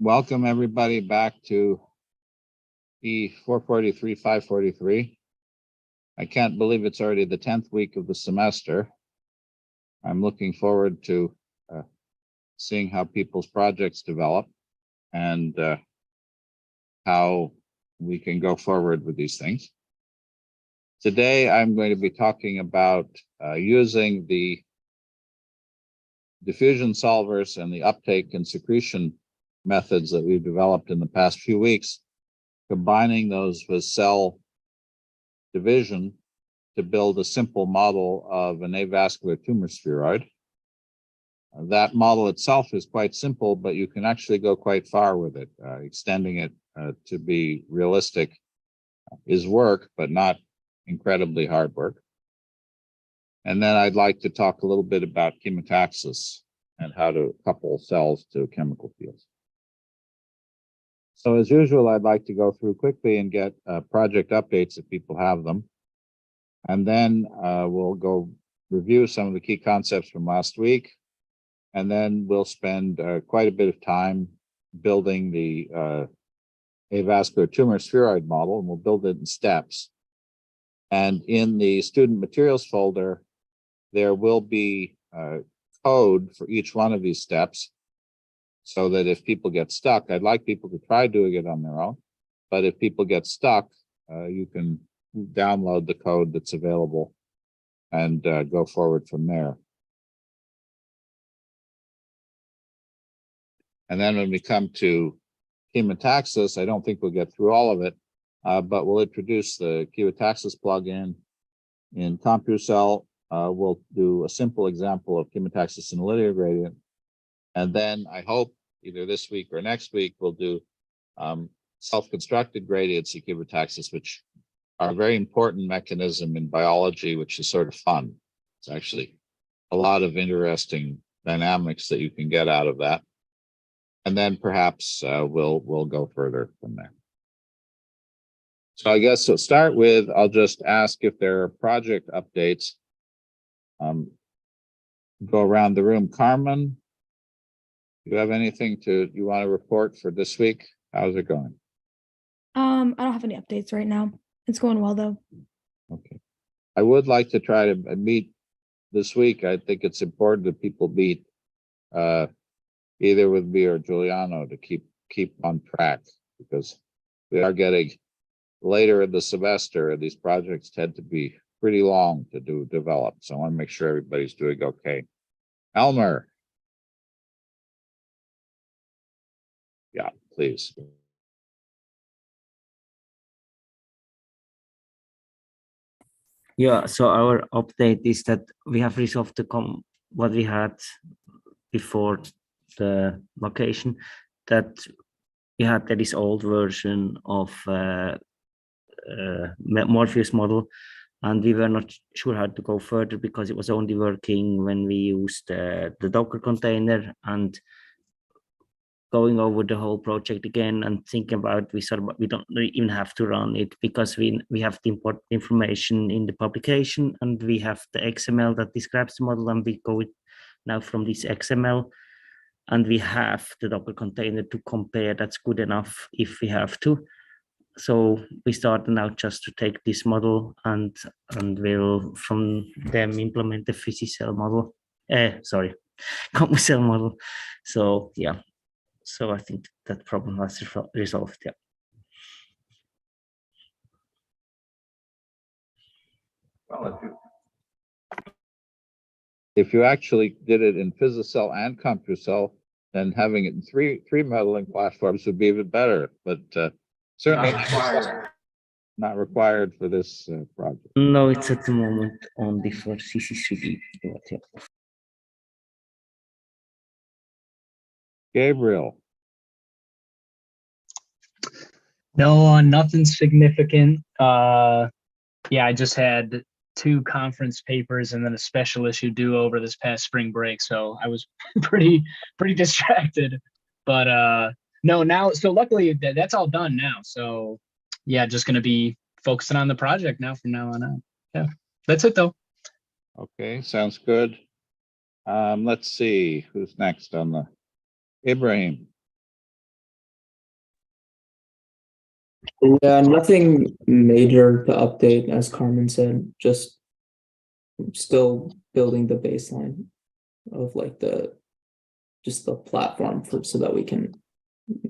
Welcome everybody back to E443, 543. I can't believe it's already the 10th week of the semester. I'm looking forward to seeing how people's projects develop and how we can go forward with these things. Today, I'm going to be talking about using the diffusion solvers and the uptake and secretion methods that we've developed in the past few weeks, combining those with cell division to build a simple model of an avascular tumor spheroid. That model itself is quite simple, but you can actually go quite far with it. Extending it to be realistic is work, but not incredibly hard work. And then I'd like to talk a little bit about chemotaxis and how to couple cells to chemical fields. So as usual, I'd like to go through quickly and get project updates if people have them. And then we'll go review some of the key concepts from last week. And then we'll spend quite a bit of time building the avascular tumor spheroid model, and we'll build it in steps. And in the student materials folder, there will be code for each one of these steps, so that if people get stuck, I'd like people to try doing it on their own. But if people get stuck, you can download the code that's available and go forward from there. And then when we come to chemotaxis, I don't think we'll get through all of it, but we'll introduce the chemotaxis plugin in Computational. We'll do a simple example of chemotaxis in a linear gradient. And then I hope either this week or next week, we'll do self-constructed gradients of chemotaxis, which are a very important mechanism in biology, which is sort of fun. It's actually a lot of interesting dynamics that you can get out of that. And then perhaps we'll go further from there. So I guess to start with, I'll just ask if there are project updates. Go around the room. Carmen, do you have anything you want to report for this week? How's it going? I don't have any updates right now. It's going well though. Okay. I would like to try to meet this week. I think it's important that people meet either with me or Juliano to keep on track, because we are getting later in the semester and these projects tend to be pretty long to develop. So I want to make sure everybody's doing okay. Elmer. Yeah, please. Yeah, so our update is that we have resolved what we had before the location, that we had this old version of Morpheus model, and we were not sure how to go further because it was only working when we used the Docker container. And going over the whole project again and thinking about, we don't even have to run it because we have the important information in the publication, and we have the XML that describes the model, and we go now from this XML, and we have the Docker container to compare. That's good enough if we have to. So we start now just to take this model and we'll from them implement the physi-cell model. Computational model. So yeah. So I think that problem was resolved. Yeah. Well, if you actually did it in Physicell and Computational, then having it in three modeling platforms would be even better. But certainly not required for this project. No, it's at the moment only for CC3D. Yeah. Gabriel. No, nothing significant. Yeah, I just had 2 conference papers and then a special issue due over this past spring break, so I was pretty distracted. But no, now, so luckily that's all done now. So yeah, just gonna be focusing on the project now from now on out. Yeah, that's it though. Okay, sounds good. Let's see who's next on the Ibrahim. Yeah, nothing major to update, as Carmen said, just still building the baseline of like just the platform for so that we can,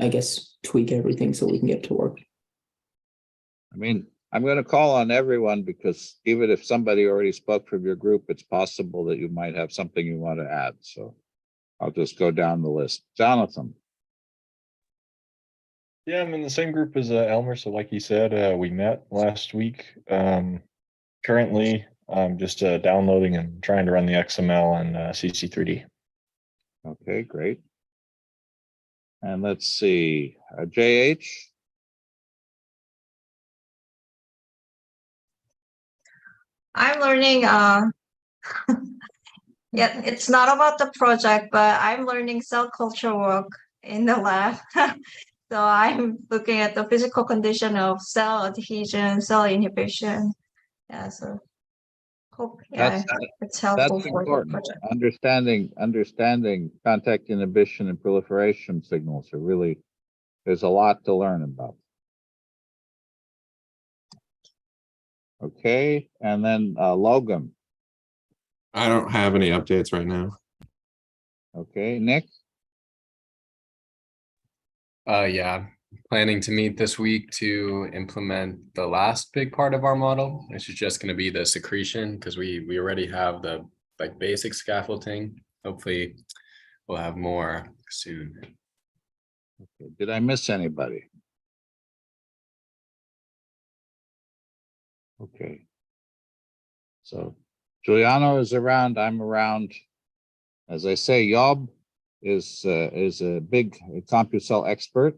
I guess, tweak everything so we can get to work. I mean, I'm going to call on everyone because even if somebody already spoke from your group, it's possible that you might have something you want to add. So I'll just go down the list. Jonathan. Yeah, I'm in the same group as Elmer. So like he said, we met last week. Currently, I'm just downloading and trying to run the XML and CC3D. Okay, great. And let's see, JH. I'm learning, yeah, it's not about the project, but I'm learning cell culture work in the lab. So I'm looking at the physical condition of cell adhesion, cell inhibition. Yeah, so hope, yeah, it's helpful That's for the important. project. Understanding contact inhibition and proliferation signals are really, there's a lot to learn about. Okay, and then Logan. I don't have any updates right now. Okay, Nick. Yeah, planning to meet this week to implement the last big part of our model, which is just going to be the secretion, because we already have the like basic scaffolding. Hopefully we'll have more soon. Okay. Did I miss anybody? Okay. So Juliano is around, I'm around. As I say, Yob is a big CompuCell expert,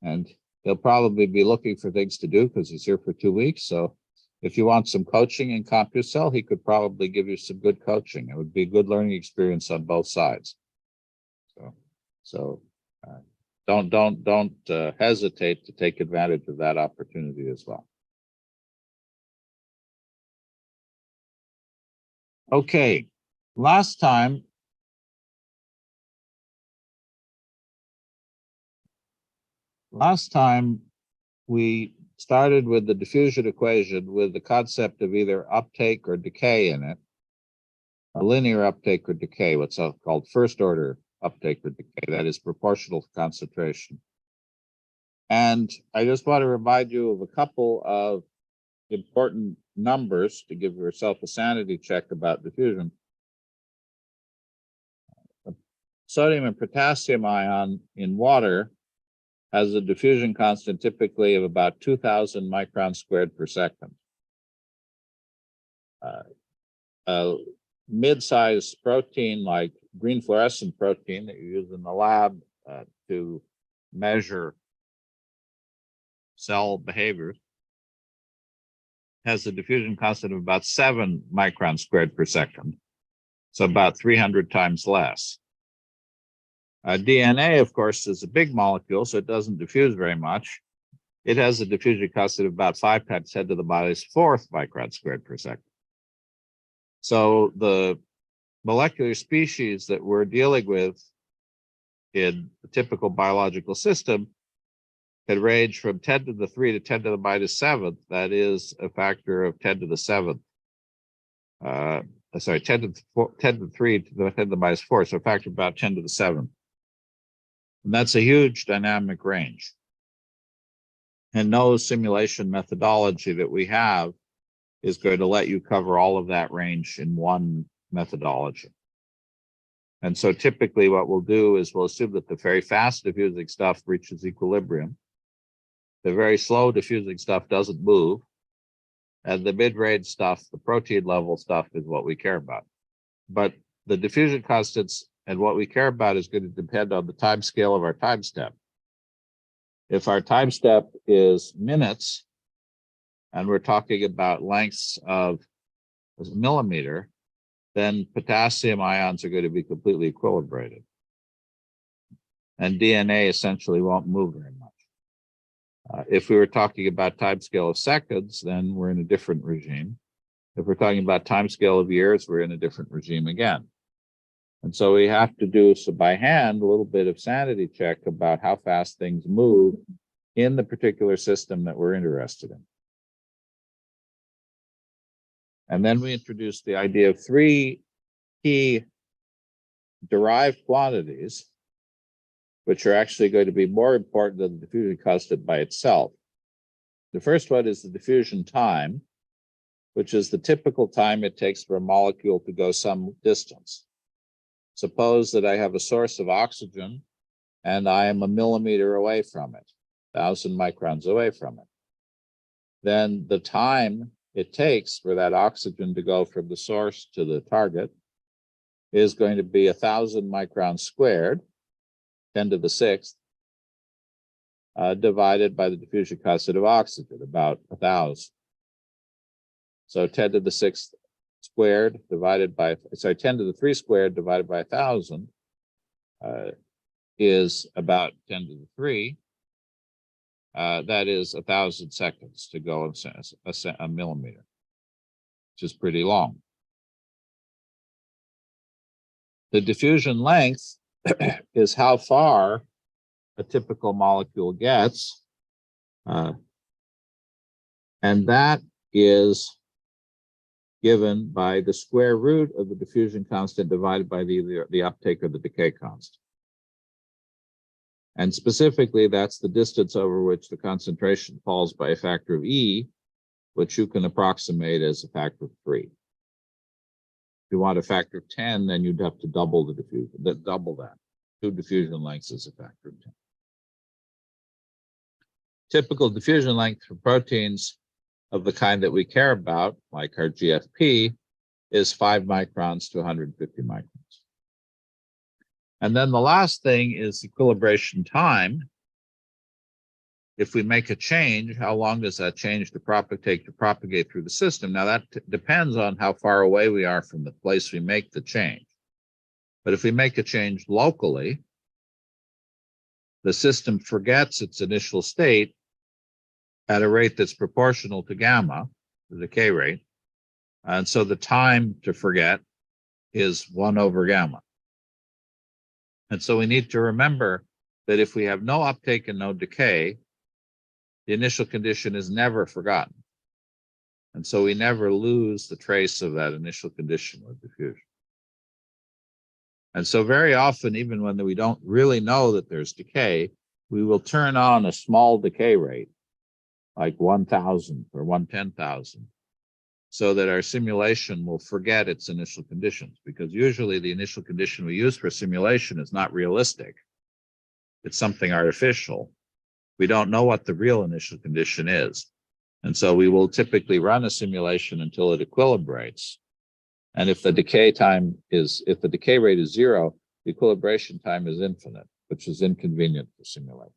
and he'll probably be looking for things to do because he's here for 2 weeks. So if you want some coaching in CompuCell, he could probably give you some good coaching. It would be a good learning experience on both sides. So don't hesitate to take advantage of that opportunity as well. Okay, last time we started with the diffusion equation with the concept of either uptake or decay in it, a linear uptake or decay, what's called first order uptake or decay, that is proportional to concentration. And I just want to remind you of a couple of important numbers to give yourself a sanity check about diffusion. Sodium and potassium ion in water has a diffusion constant typically of about 2,000 microns squared per second. A mid-sized protein like green fluorescent protein that you use in the lab to measure cell behavior has a diffusion constant of about 7 microns squared per second, so about 300 times less. DNA, of course, is a big molecule, so it doesn't diffuse very much. It has a diffusion constant of about 5 times 10 to the minus 4th micron squared per second. So the molecular species that we're dealing with in a typical biological system can range from 10 to the 3 to 10 to the minus 7th. That is a factor of 10 to the 7th. 10 to the 3 to the 10 to the minus 4, so a factor of about 10 to the 7th. And that's a huge dynamic range. And no simulation methodology that we have is going to let you cover all of that range in one methodology. And so typically what we'll do is we'll assume that the very fast diffusing stuff reaches equilibrium. The very slow diffusing stuff doesn't move. And the mid-range stuff, the protein level stuff, is what we care about. But the diffusion constants and what we care about is going to depend on the time scale of our time step. If our time step is minutes, and we're talking about lengths of a millimeter, then potassium ions are going to be completely equilibrated. And DNA essentially won't move very much. If we were talking about time scale of seconds, then we're in a different regime. If we're talking about time scale of years, we're in a different regime again. And so we have to do, so by hand, a little bit of sanity check about how fast things move in the particular system that we're interested in. And then we introduced the idea of three key derived quantities, which are actually going to be more important than the diffusion constant by itself. The first one is the diffusion time, which is the typical time it takes for a molecule to go some distance. Suppose that I have a source of oxygen and I am a millimeter away from it, 1,000 microns away from it. Then the time it takes for that oxygen to go from the source to the target is going to be 1,000 microns squared, 10 to the 6th, divided by the diffusion constant of oxygen, about 1,000. So 10 to the 6th squared divided by, sorry, 10 to the 3 squared divided by 1,000 is about 10 to the 3. That is 1,000 seconds to go a millimeter, which is pretty long. The diffusion length is how far a typical molecule gets, and that is given by the square root of the diffusion constant divided by the uptake or the decay constant. And specifically, that's the distance over which the concentration falls by a factor of E, which you can approximate as a factor of 3. If you want a factor of 10, then you'd have to double the diffusion, double that. 2 diffusion lengths is a factor of 10. Typical diffusion length for proteins of the kind that we care about, like our GFP, is 5 microns to 150 microns. And then the last thing is equilibration time. If we make a change, how long does that change to propagate through the system? Now that depends on how far away we are from the place we make the change. But if we make a change locally, the system forgets its initial state at a rate that's proportional to gamma, the decay rate. And so the time to forget is 1 over gamma. And so we need to remember that if we have no uptake and no decay, the initial condition is never forgotten. And so we never lose the trace of that initial condition with diffusion. And so very often, even when we don't really know that there's decay, we will turn on a small decay rate, like 1,000 or 1/10,000, so that our simulation will forget its initial conditions, because usually the initial condition we use for simulation is not realistic. It's something artificial. We don't know what the real initial condition is. And so we will typically run a simulation until it equilibrates. And if the decay rate is 0, the equilibration time is infinite, which is inconvenient for simulation.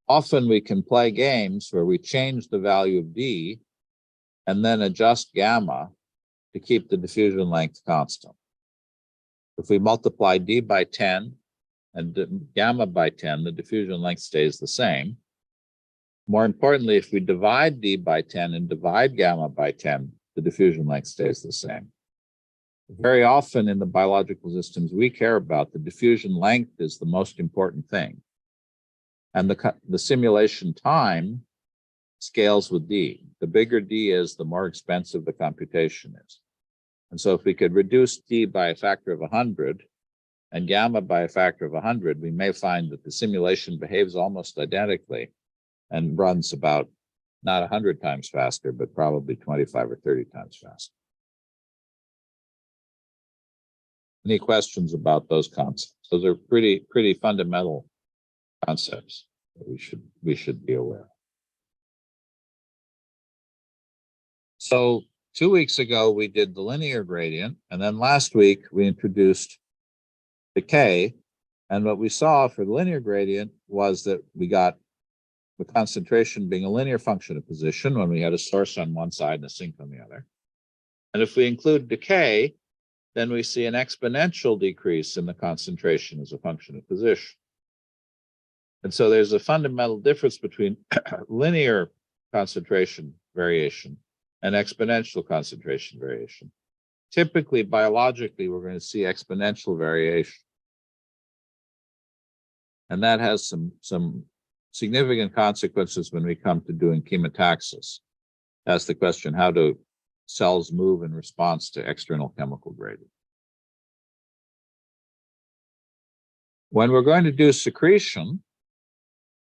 Often we can play games where we change the value of D and then adjust gamma to keep the diffusion length constant. If we multiply D by 10 and gamma by 10, the diffusion length stays the same. More importantly, if we divide D by 10 and divide gamma by 10, the diffusion length stays the same. Very often in the biological systems we care about, the diffusion length is the most important thing. And the simulation time scales with D. The bigger D is, the more expensive the computation is. And so if we could reduce D by a factor of 100 and gamma by a factor of 100, we may find that the simulation behaves almost identically and runs about not 100 times faster, but probably 25 or 30 times faster. Any questions about those concepts? Those are pretty fundamental concepts that we should be aware of. So 2 weeks ago, we did the linear gradient, and then last week we introduced decay. And what we saw for the linear gradient was that we got the concentration being a linear function of position when we had a source on one side and a sink on the other. And if we include decay, then we see an exponential decrease in the concentration as a function of position. And so there's a fundamental difference between linear concentration variation and exponential concentration variation. Typically, biologically, we're going to see exponential variation. And that has some significant consequences when we come to doing chemotaxis. That's the question, how do cells move in response to external chemical gradient? When we're going to do secretion,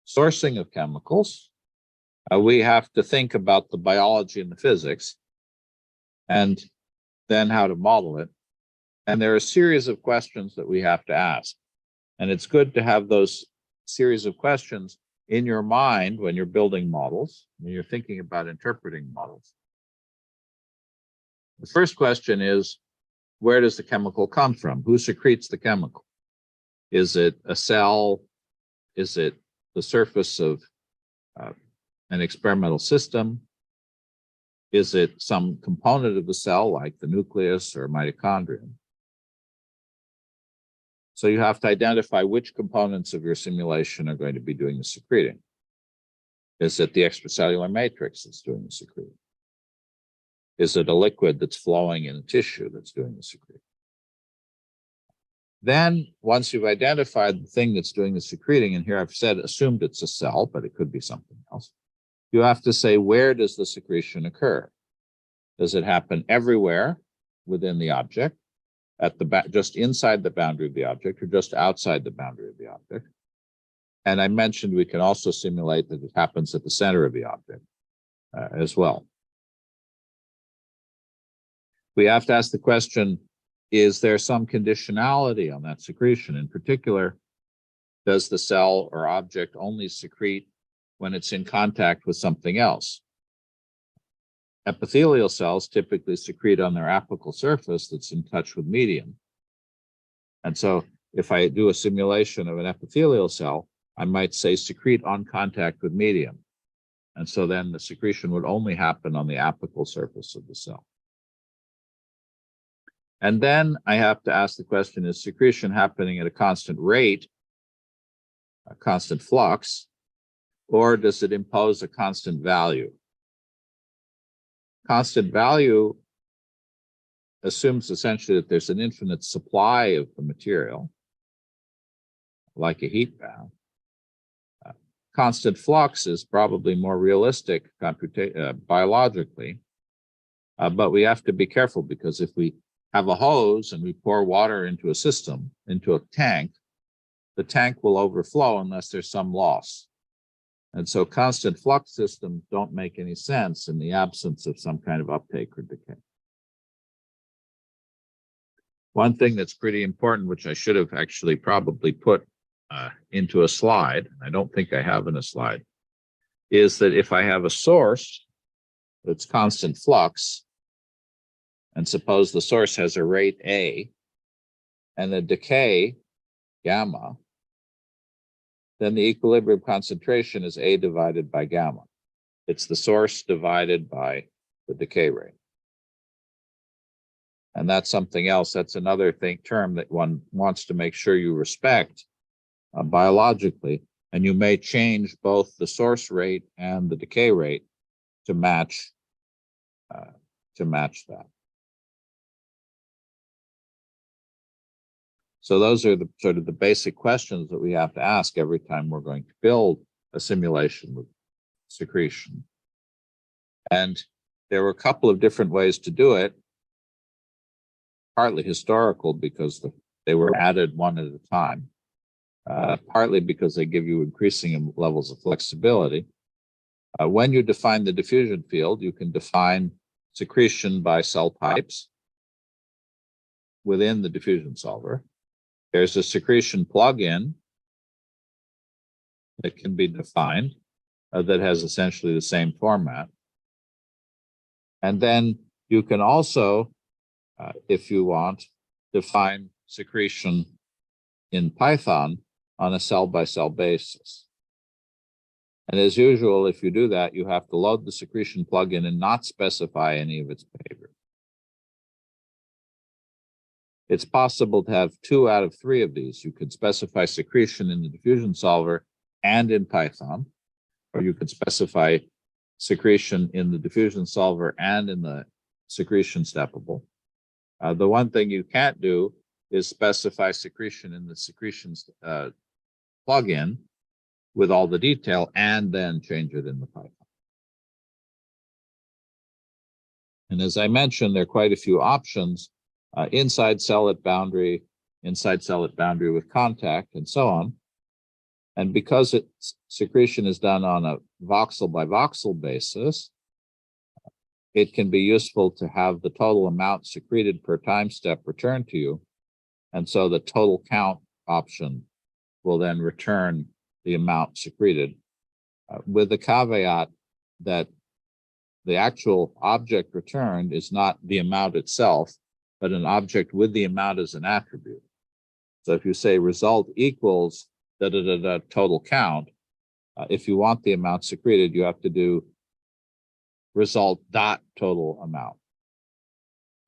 sourcing of chemicals, we have to think about the biology and the physics, and then how to model it. And there are a series of questions that we have to ask. And it's good to have those series of questions in your mind when you're building models, when you're thinking about interpreting models. The first question is, where does the chemical come from? Who secretes the chemical? Is it a cell? Is it the surface of an experimental system? Is it some component of the cell like the nucleus or mitochondria? So you have to identify which components of your simulation are going to be doing the secreting. Is it the extracellular matrix that's doing the secreting? Is it a liquid that's flowing in a tissue that's doing the secreting? Then, once you've identified the thing that's doing the secreting, and here I've assumed it's a cell, but it could be something else, you have to say, where does the secretion occur? Does it happen everywhere within the object, at the just inside the boundary of the object, or just outside the boundary of the object? And I mentioned we can also simulate that it happens at the center of the object as well. We have to ask the question, is there some conditionality on that secretion? In particular, does the cell or object only secrete when it's in contact with something else? Epithelial cells typically secrete on their apical surface that's in touch with medium. And so if I do a simulation of an epithelial cell, I might say secrete on contact with medium. And so then the secretion would only happen on the apical surface of the cell. And then I have to ask the question, is secretion happening at a constant rate, a constant flux, or does it impose a constant value? Constant value assumes essentially that there's an infinite supply of the material, like a heat bath. Constant flux is probably more realistic biologically, but we have to be careful, because if we have a hose and we pour water into a system, into a tank, the tank will overflow unless there's some loss. And so constant flux systems don't make any sense in the absence of some kind of uptake or decay. One thing that's pretty important, which I should have actually probably put into a slide, I don't think I have in a slide, is that if I have a source that's constant flux, and suppose the source has a rate A and a decay gamma, then the equilibrium concentration is A divided by gamma. It's the source divided by the decay rate. And that's something else. That's another term that one wants to make sure you respect biologically. And you may change both the source rate and the decay rate to match that. So those are the sort of the basic questions that we have to ask every time we're going to build a simulation with secretion. And there were a couple of different ways to do it, partly historical because they were added one at a time, partly because they give you increasing levels of flexibility. When you define the diffusion field, you can define secretion by cell types within the diffusion solver. There's a secretion plugin that can be defined that has essentially the same format. And then you can also, if you want, define secretion in Python on a cell-by-cell basis. And as usual, if you do that, you have to load the secretion plugin and not specify any of its behavior. It's possible to have 2 out of 3 of these. You could specify secretion in the diffusion solver and in Python, or you could specify secretion in the diffusion solver and in the secretion steppable. The one thing you can't do is specify secretion in the secretion plugin with all the detail and then change it in the Python. And as I mentioned, there are quite a few options, inside cell at boundary, inside cell at boundary with contact, and so on. And because secretion is done on a voxel by voxel basis, it can be useful to have the total amount secreted per time step returned to you. And so the total count option will then return the amount secreted, with the caveat that the actual object returned is not the amount itself, but an object with the amount as an attribute. So if you say result equals total count, if you want the amount secreted, you have to do result dot total amount.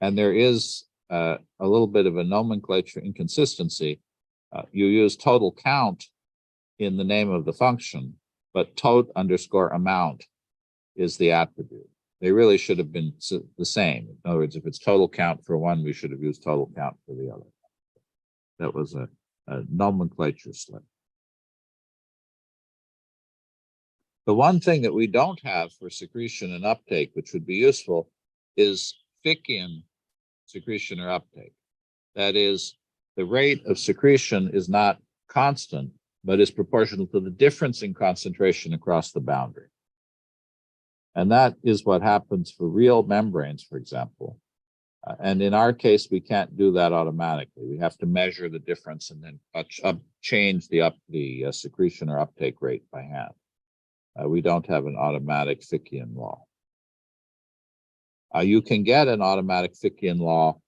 And there is a little bit of a nomenclature inconsistency. You use total count in the name of the function, but tot_amount is the attribute. They really should have been the same. In other words, if it's total count for one, we should have used total count for the other. That was a nomenclature slip. The one thing that we don't have for secretion and uptake, which would be useful, is Fickian secretion or uptake. That is, the rate of secretion is not constant, but is proportional to the difference in concentration across the boundary. And that is what happens for real membranes, for example. And in our case, we can't do that automatically. We have to measure the difference and then change the secretion or uptake rate by hand. We don't have an automatic Fickian law. You can get an automatic Fickian law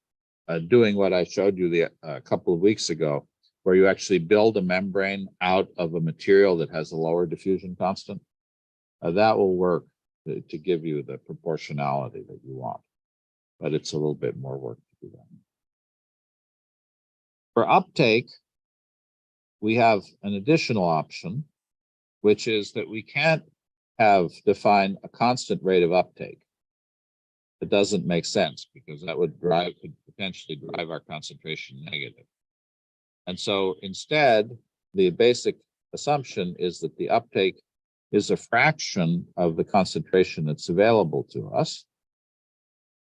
doing what I showed you a couple of weeks ago, where you actually build a membrane out of a material that has a lower diffusion constant. That will work to give you the proportionality that you want, but it's a little bit more work to do that. For uptake, we have an additional option, which is that we can't define a constant rate of uptake. It doesn't make sense because that could potentially drive our concentration negative. And so instead, the basic assumption is that the uptake is a fraction of the concentration that's available to us.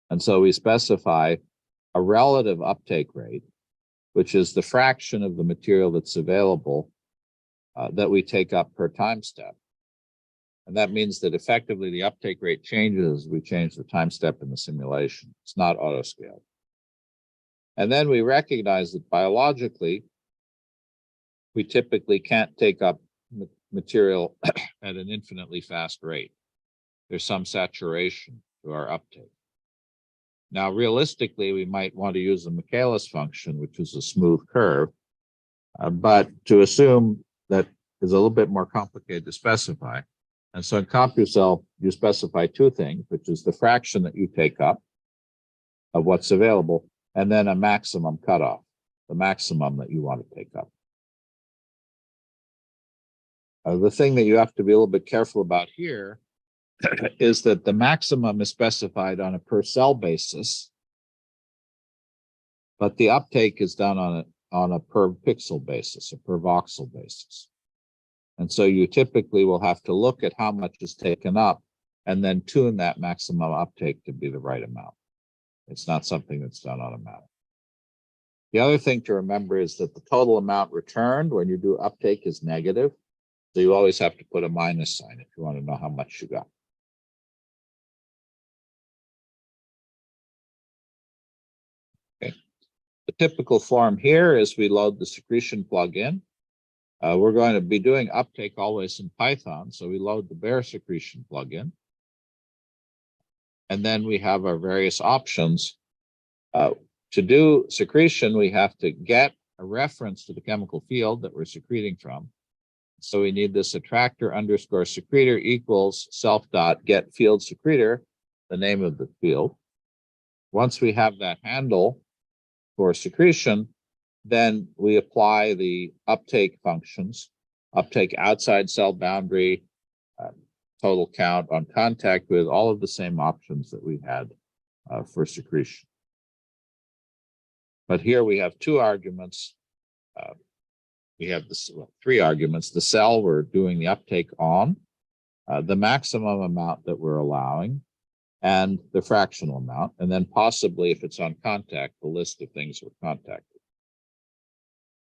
And so we specify a relative uptake rate, which is the fraction of the material that's available that we take up per time step. And that means that effectively the uptake rate changes as we change the time step in the simulation. It's not auto-scaled. And then we recognize that biologically, we typically can't take up material at an infinitely fast rate. There's some saturation to our uptake. Now, realistically, we might want to use the Michaelis function, which is a smooth curve, but to assume that is a little bit more complicated to specify. And so in Computational, you specify two things, which is the fraction that you take up of what's available, and then a maximum cutoff, the maximum that you want to take up. The thing that you have to be a little bit careful about here is that the maximum is specified on a per cell basis, but the uptake is done on a per pixel basis, a per voxel basis. And so you typically will have to look at how much is taken up and then tune that maximum uptake to be the right amount. It's not something that's done automatically. The other thing to remember is that the total amount returned when you do uptake is negative. So you always have to put a minus sign if you want to know how much you got. Okay. The typical form here is we load the secretion plugin. We're going to be doing uptake always in Python, so we load the bare secretion plugin. And then we have our various options. To do secretion, we have to get a reference to the chemical field that we're secreting from. So we need this attractor underscore secretor equals self.get field secretor, the name of the field. Once we have that handle for secretion, then we apply the uptake functions, uptake outside cell boundary, total count on contact with all of the same options that we had for secretion. But here we have two arguments. we have this three arguments. The cell we're doing the uptake on, the maximum amount that we're allowing, and the fractional amount, and then possibly if it's on contact, the list of things we're contacted.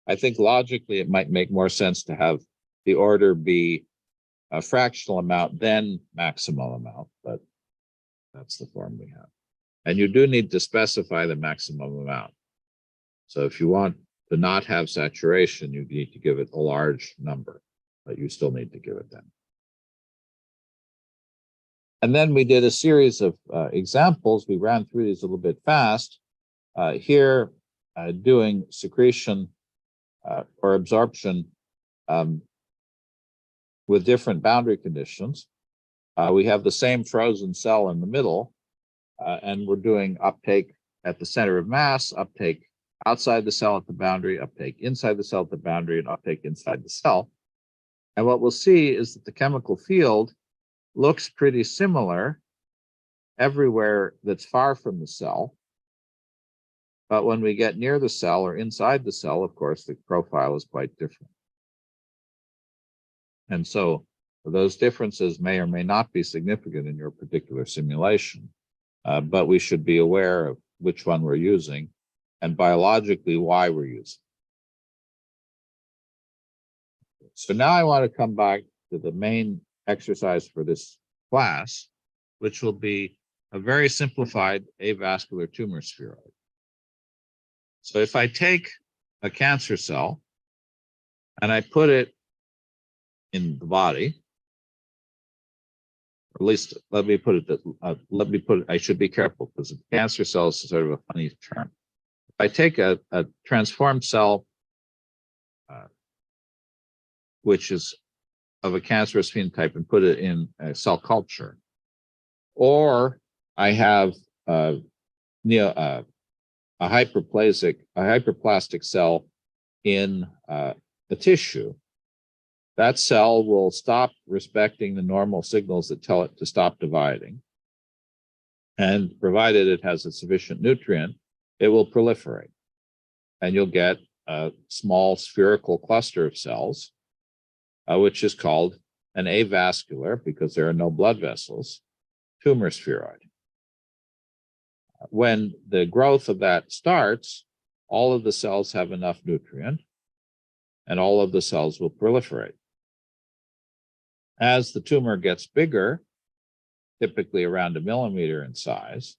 I think logically it might make more sense to have the order be a fractional amount, then maximum amount, but that's the form we have. And you do need to specify the maximum amount. So if you want to not have saturation, you need to give it a large number, but you still need to give it that. And then we did a series of examples. We ran through these a little bit fast. Here, doing secretion or absorption with different boundary conditions. We have the same frozen cell in the middle, and we're doing uptake at the center of mass, uptake outside the cell at the boundary, uptake inside the cell at the boundary, and uptake inside the cell. And what we'll see is that the chemical field looks pretty similar everywhere that's far from the cell. But when we get near the cell or inside the cell, of course, the profile is quite different. And so those differences may or may not be significant in your particular simulation, but we should be aware of which one we're using and biologically why we're using. So now I want to come back to the main exercise for this class, which will be a very simplified avascular tumor spheroid. So if I take a cancer cell and I put it in the body, or at least let me put it, I should be careful because cancer cell is sort of a funny term. If I take a transformed cell, which is of a cancerous phenotype, and put it in a cell culture, or I have a hyperplastic cell in a tissue, that cell will stop respecting the normal signals that tell it to stop dividing. And provided it has a sufficient nutrient, it will proliferate. And you'll get a small spherical cluster of cells, which is called an avascular, because there are no blood vessels, tumor spheroid. When the growth of that starts, all of the cells have enough nutrient, and all of the cells will proliferate. As the tumor gets bigger, typically around 1 millimeter in size,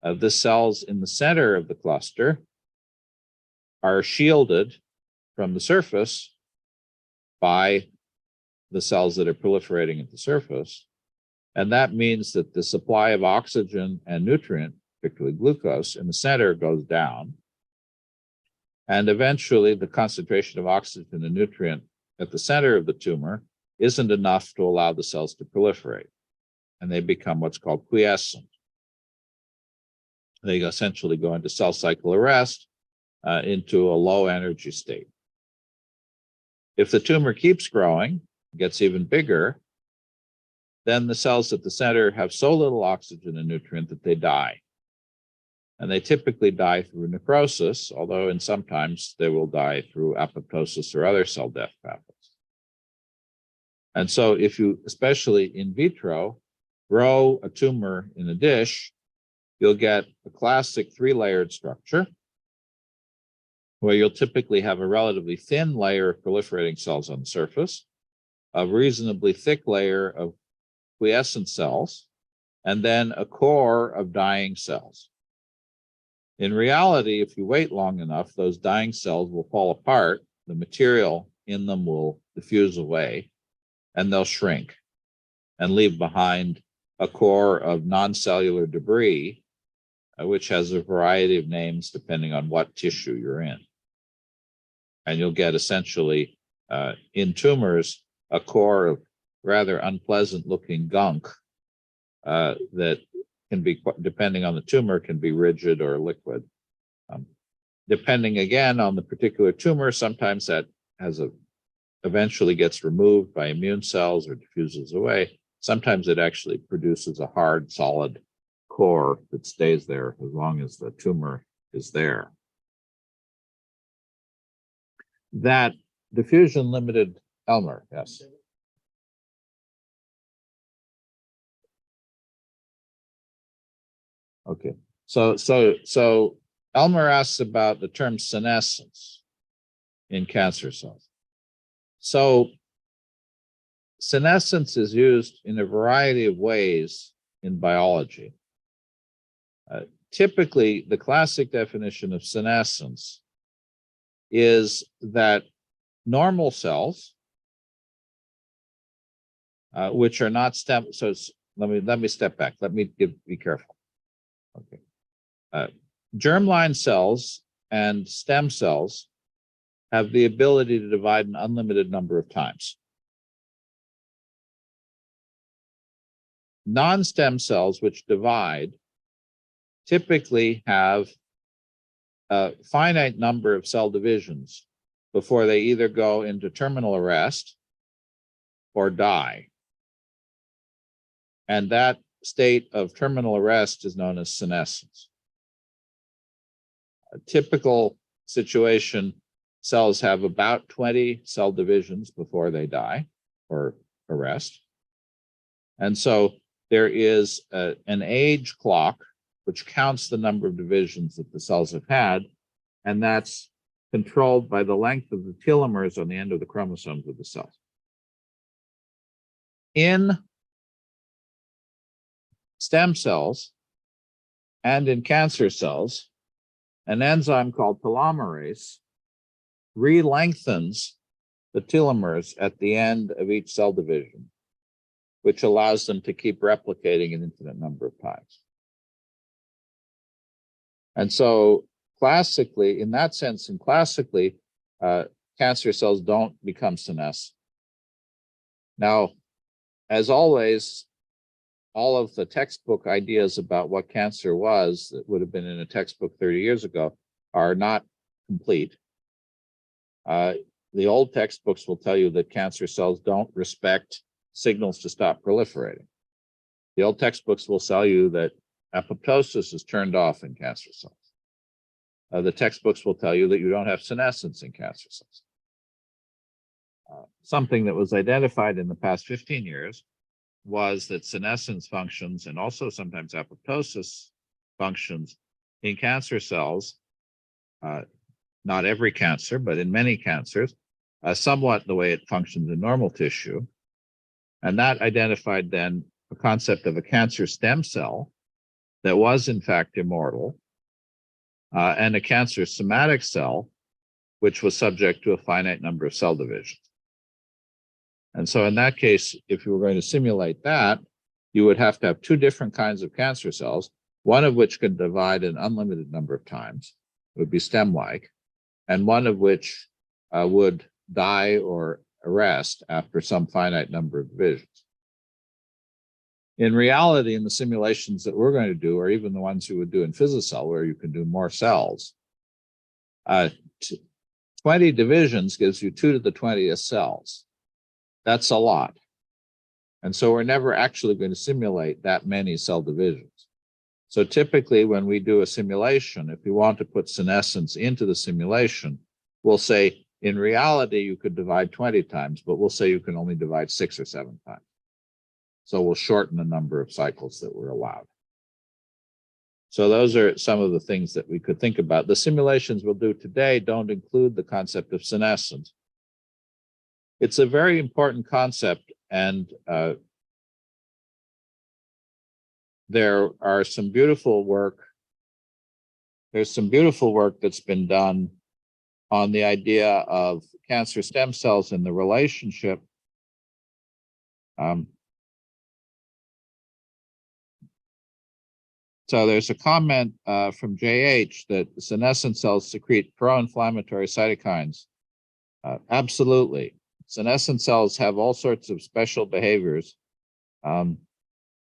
the cells in the center of the cluster are shielded from the surface by the cells that are proliferating at the surface. And that means that the supply of oxygen and nutrient, particularly glucose, in the center goes down. And eventually the concentration of oxygen and nutrient at the center of the tumor isn't enough to allow the cells to proliferate. And they become what's called quiescent. They essentially go into cell cycle arrest, into a low energy state. If the tumor keeps growing, gets even bigger, then the cells at the center have so little oxygen and nutrient that they die. And they typically die through necrosis, although sometimes they will die through apoptosis or other cell death pathways. And so if you, especially in vitro, grow a tumor in a dish, you'll get a classic 3-layered structure where you'll typically have a relatively thin layer of proliferating cells on the surface, a reasonably thick layer of quiescent cells, and then a core of dying cells. In reality, if you wait long enough, those dying cells will fall apart, the material in them will diffuse away, and they'll shrink and leave behind a core of non-cellular debris, which has a variety of names depending on what tissue you're in. And you'll get essentially, in tumors, a core of rather unpleasant looking gunk that can be, depending on the tumor, can be rigid or liquid. Depending again on the particular tumor, sometimes that eventually gets removed by immune cells or diffuses away. Sometimes it actually produces a hard, solid core that stays there as long as the tumor is there. That diffusion limited Elmer, yes. Okay, so Elmer asks about the term senescence in cancer cells. So senescence is used in a variety of ways in biology. Typically, the classic definition of senescence is that normal cells, which are not stem. So let me step back. Let me be careful. Okay, germline cells and stem cells have the ability to divide an unlimited number of times. Non-stem cells, which divide, typically have a finite number of cell divisions before they either go into terminal arrest or die. And that state of terminal arrest is known as senescence. A typical situation, cells have about 20 cell divisions before they die or arrest. And so there is an age clock which counts the number of divisions that the cells have had, and that's controlled by the length of the telomeres on the end of the chromosomes of the cells. In stem cells and in cancer cells, an enzyme called telomerase re-lengthens the telomeres at the end of each cell division, which allows them to keep replicating an infinite number of times. And so classically, in that sense, and classically, cancer cells don't become senescent. Now, as always, all of the textbook ideas about what cancer was that would have been in a textbook 30 years ago are not complete. The old textbooks will tell you that cancer cells don't respect signals to stop proliferating. The old textbooks will tell you that apoptosis is turned off in cancer cells. The textbooks will tell you that you don't have senescence in cancer cells. Something that was identified in the past 15 years was that senescence functions and also sometimes apoptosis functions in cancer cells, not every cancer, but in many cancers, somewhat the way it functions in normal tissue. And that identified then a concept of a cancer stem cell that was in fact immortal, and a cancer somatic cell, which was subject to a finite number of cell divisions. And so in that case, if you were going to simulate that, you would have to have two different kinds of cancer cells, one of which could divide an unlimited number of times, it would be stem-like, and one of which would die or arrest after some finite number of divisions. In reality, in the simulations that we're going to do, or even the ones you would do in Physicell, where you can do more cells, 20 divisions gives you 2 to the 20th cells. That's a lot. And so we're never actually going to simulate that many cell divisions. So typically when we do a simulation, if we want to put senescence into the simulation, we'll say, in reality, you could divide 20 times, but we'll say you can only divide 6 or 7 times. So we'll shorten the number of cycles that we're allowed. So those are some of the things that we could think about. The simulations we'll do today don't include the concept of senescence. It's a very important concept, and there are some beautiful work. There's some beautiful work that's been done on the idea of cancer stem cells and the relationship. So there's a comment from JH that senescent cells secrete pro-inflammatory cytokines. Absolutely. Senescent cells have all sorts of special behaviors in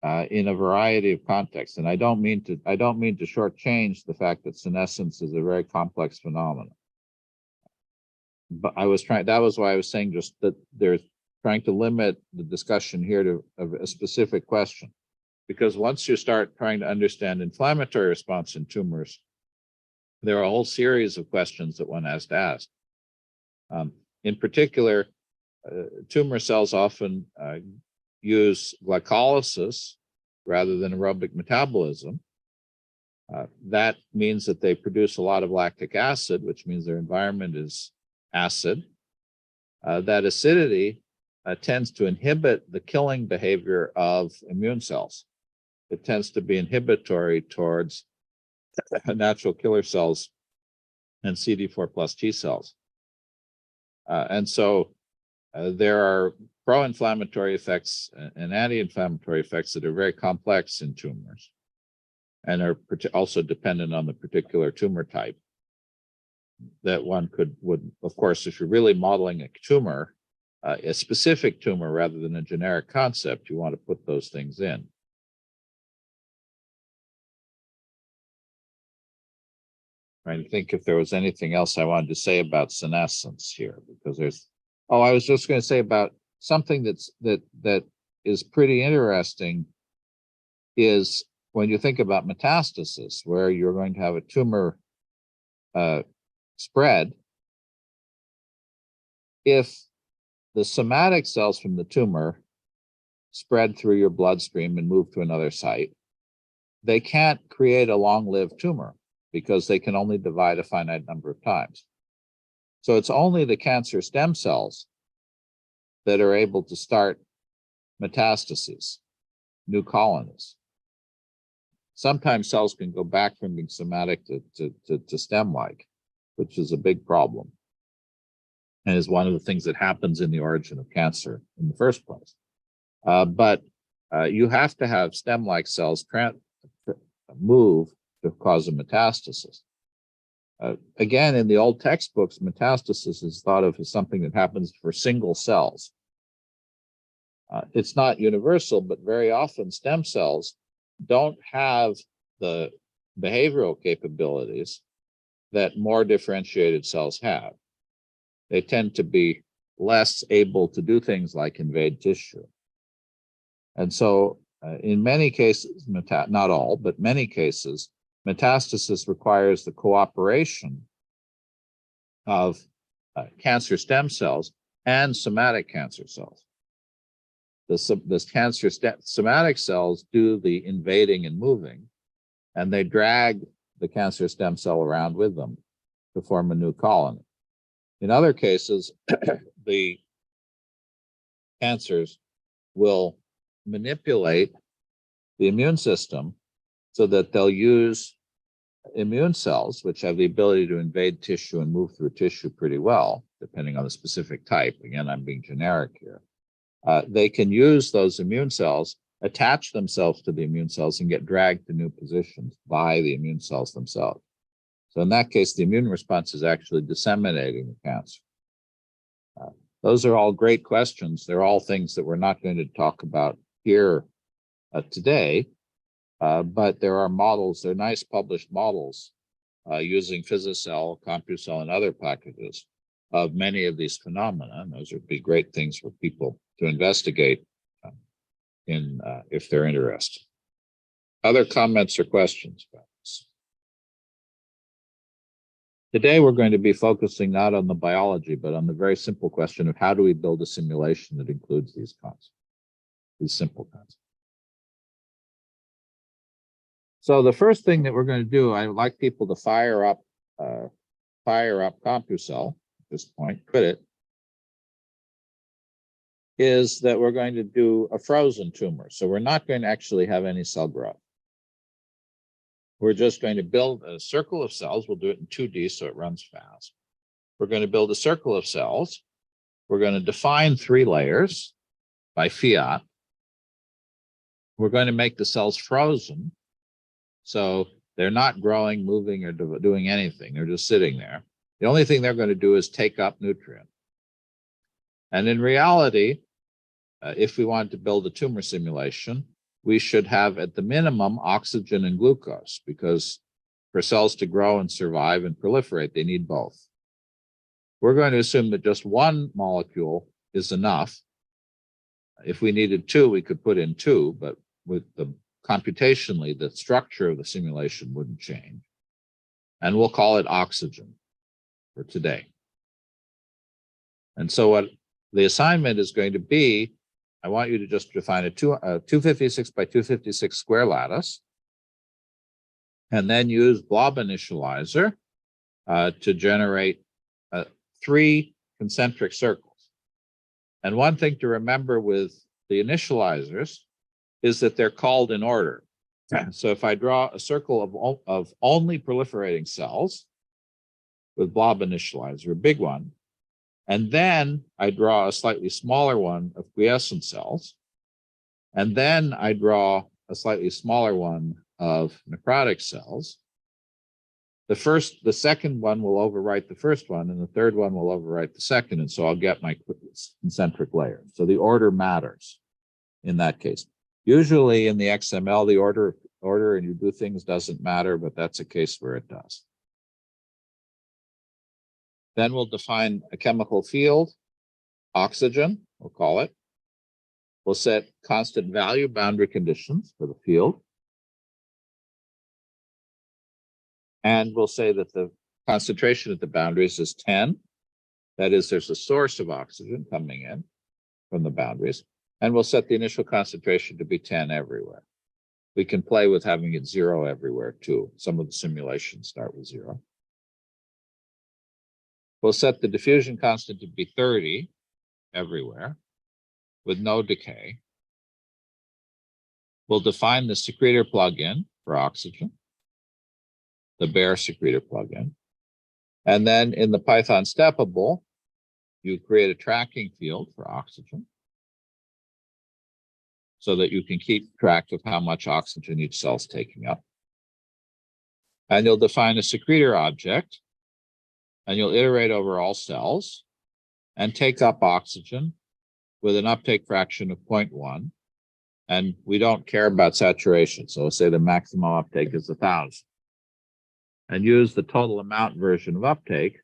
a variety of contexts. And I don't mean to shortchange the fact that senescence is a very complex phenomenon. But that was why I was saying just that they're trying to limit the discussion here to a specific question. Because once you start trying to understand inflammatory response in tumors, there are a whole series of questions that one has to ask. In particular, tumor cells often use glycolysis rather than aerobic metabolism. That means that they produce a lot of lactic acid, which means their environment is acid. That acidity tends to inhibit the killing behavior of immune cells. It tends to be inhibitory towards natural killer cells and CD4 plus T cells. And so there are pro-inflammatory effects and anti-inflammatory effects that are very complex in tumors and are also dependent on the particular tumor type that one would, of course, if you're really modeling a tumor, a specific tumor rather than a generic concept, you want to put those things in. Trying to think if there was anything else I wanted to say about senescence here, because there's, oh, I was just going to say about something that is pretty interesting is when you think about metastasis, where you're going to have a tumor spread, if the somatic cells from the tumor spread through your bloodstream and move to another site, they can't create a long-lived tumor because they can only divide a finite number of times. So it's only the cancer stem cells that are able to start metastases, new colonies. Sometimes cells can go back from being somatic to stem-like, which is a big problem, and is one of the things that happens in the origin of cancer in the first place. But you have to have stem-like cells move to cause a metastasis. Again, in the old textbooks, metastasis is thought of as something that happens for single cells. It's not universal, but very often stem cells don't have the behavioral capabilities that more differentiated cells have. They tend to be less able to do things like invade tissue. And so in many cases, not all, but many cases, metastasis requires the cooperation of cancer stem cells and somatic cancer cells. The cancer somatic cells do the invading and moving, and they drag the cancer stem cell around with them to form a new colony. In other cases, the cancers will manipulate the immune system so that they'll use immune cells, which have the ability to invade tissue and move through tissue pretty well, depending on the specific type. Again, I'm being generic here. They can use those immune cells, attach themselves to the immune cells, and get dragged to new positions by the immune cells themselves. So in that case, the immune response is actually disseminating the cancer. Those are all great questions. They're all things that we're not going to talk about here today, but there are models, they're nice published models using Physicell, Computational, and other packages of many of these phenomena. And those would be great things for people to investigate if they're interested. Other comments or questions about this? Today, we're going to be focusing not on the biology, but on the very simple question of how do we build a simulation that includes these concepts, these simple concepts. So the first thing that we're going to do, I would like people to fire up Computational at this point, quit it, is that we're going to do a frozen tumor. So we're not going to actually have any cell growth. We're just going to build a circle of cells. We'll do it in 2D so it runs fast. We're going to build a circle of cells. We're going to define 3 layers by fiat. We're going to make the cells frozen. So they're not growing, moving, or doing anything. They're just sitting there. The only thing they're going to do is take up nutrient. And in reality, if we wanted to build a tumor simulation, we should have at the minimum oxygen and glucose, because for cells to grow and survive and proliferate, they need both. We're going to assume that just one molecule is enough. If we needed 2, we could put in 2, but with the computationally, the structure of the simulation wouldn't change. And we'll call it oxygen for today. And so what the assignment is going to be, I want you to just define a 256 by 256 square lattice, and then use blob initializer to generate 3 concentric circles. And one thing to remember with the initializers is that they're called in order. So if I draw a circle of only proliferating cells with blob initializer, a big one, and then I draw a slightly smaller one of quiescent cells, and then I draw a slightly smaller one of necrotic cells, the second one will overwrite the first one, and the third one will overwrite the second, and so I'll get my concentric layer. So the order matters in that case. Usually in the XML, the order and you do things doesn't matter, but that's a case where it does. Then we'll define a chemical field, oxygen, we'll call it. We'll set constant value boundary conditions for the field. And we'll say that the concentration at the boundaries is 10. That is, there's a source of oxygen coming in from the boundaries. And we'll set the initial concentration to be 10 everywhere. We can play with having it 0 everywhere too. Some of the simulations start with 0. We'll set the diffusion constant to be 30 everywhere with no decay. We'll define the secretor plugin for oxygen, the bare secretor plugin. And then in the Python steppable, you create a tracking field for oxygen so that you can keep track of how much oxygen each cell is taking up. And you'll define a secretor object, and you'll iterate over all cells and take up oxygen with an uptake fraction of 0.1. And we don't care about saturation. So we'll say the maximum uptake is 1,000. And use the total amount version of uptake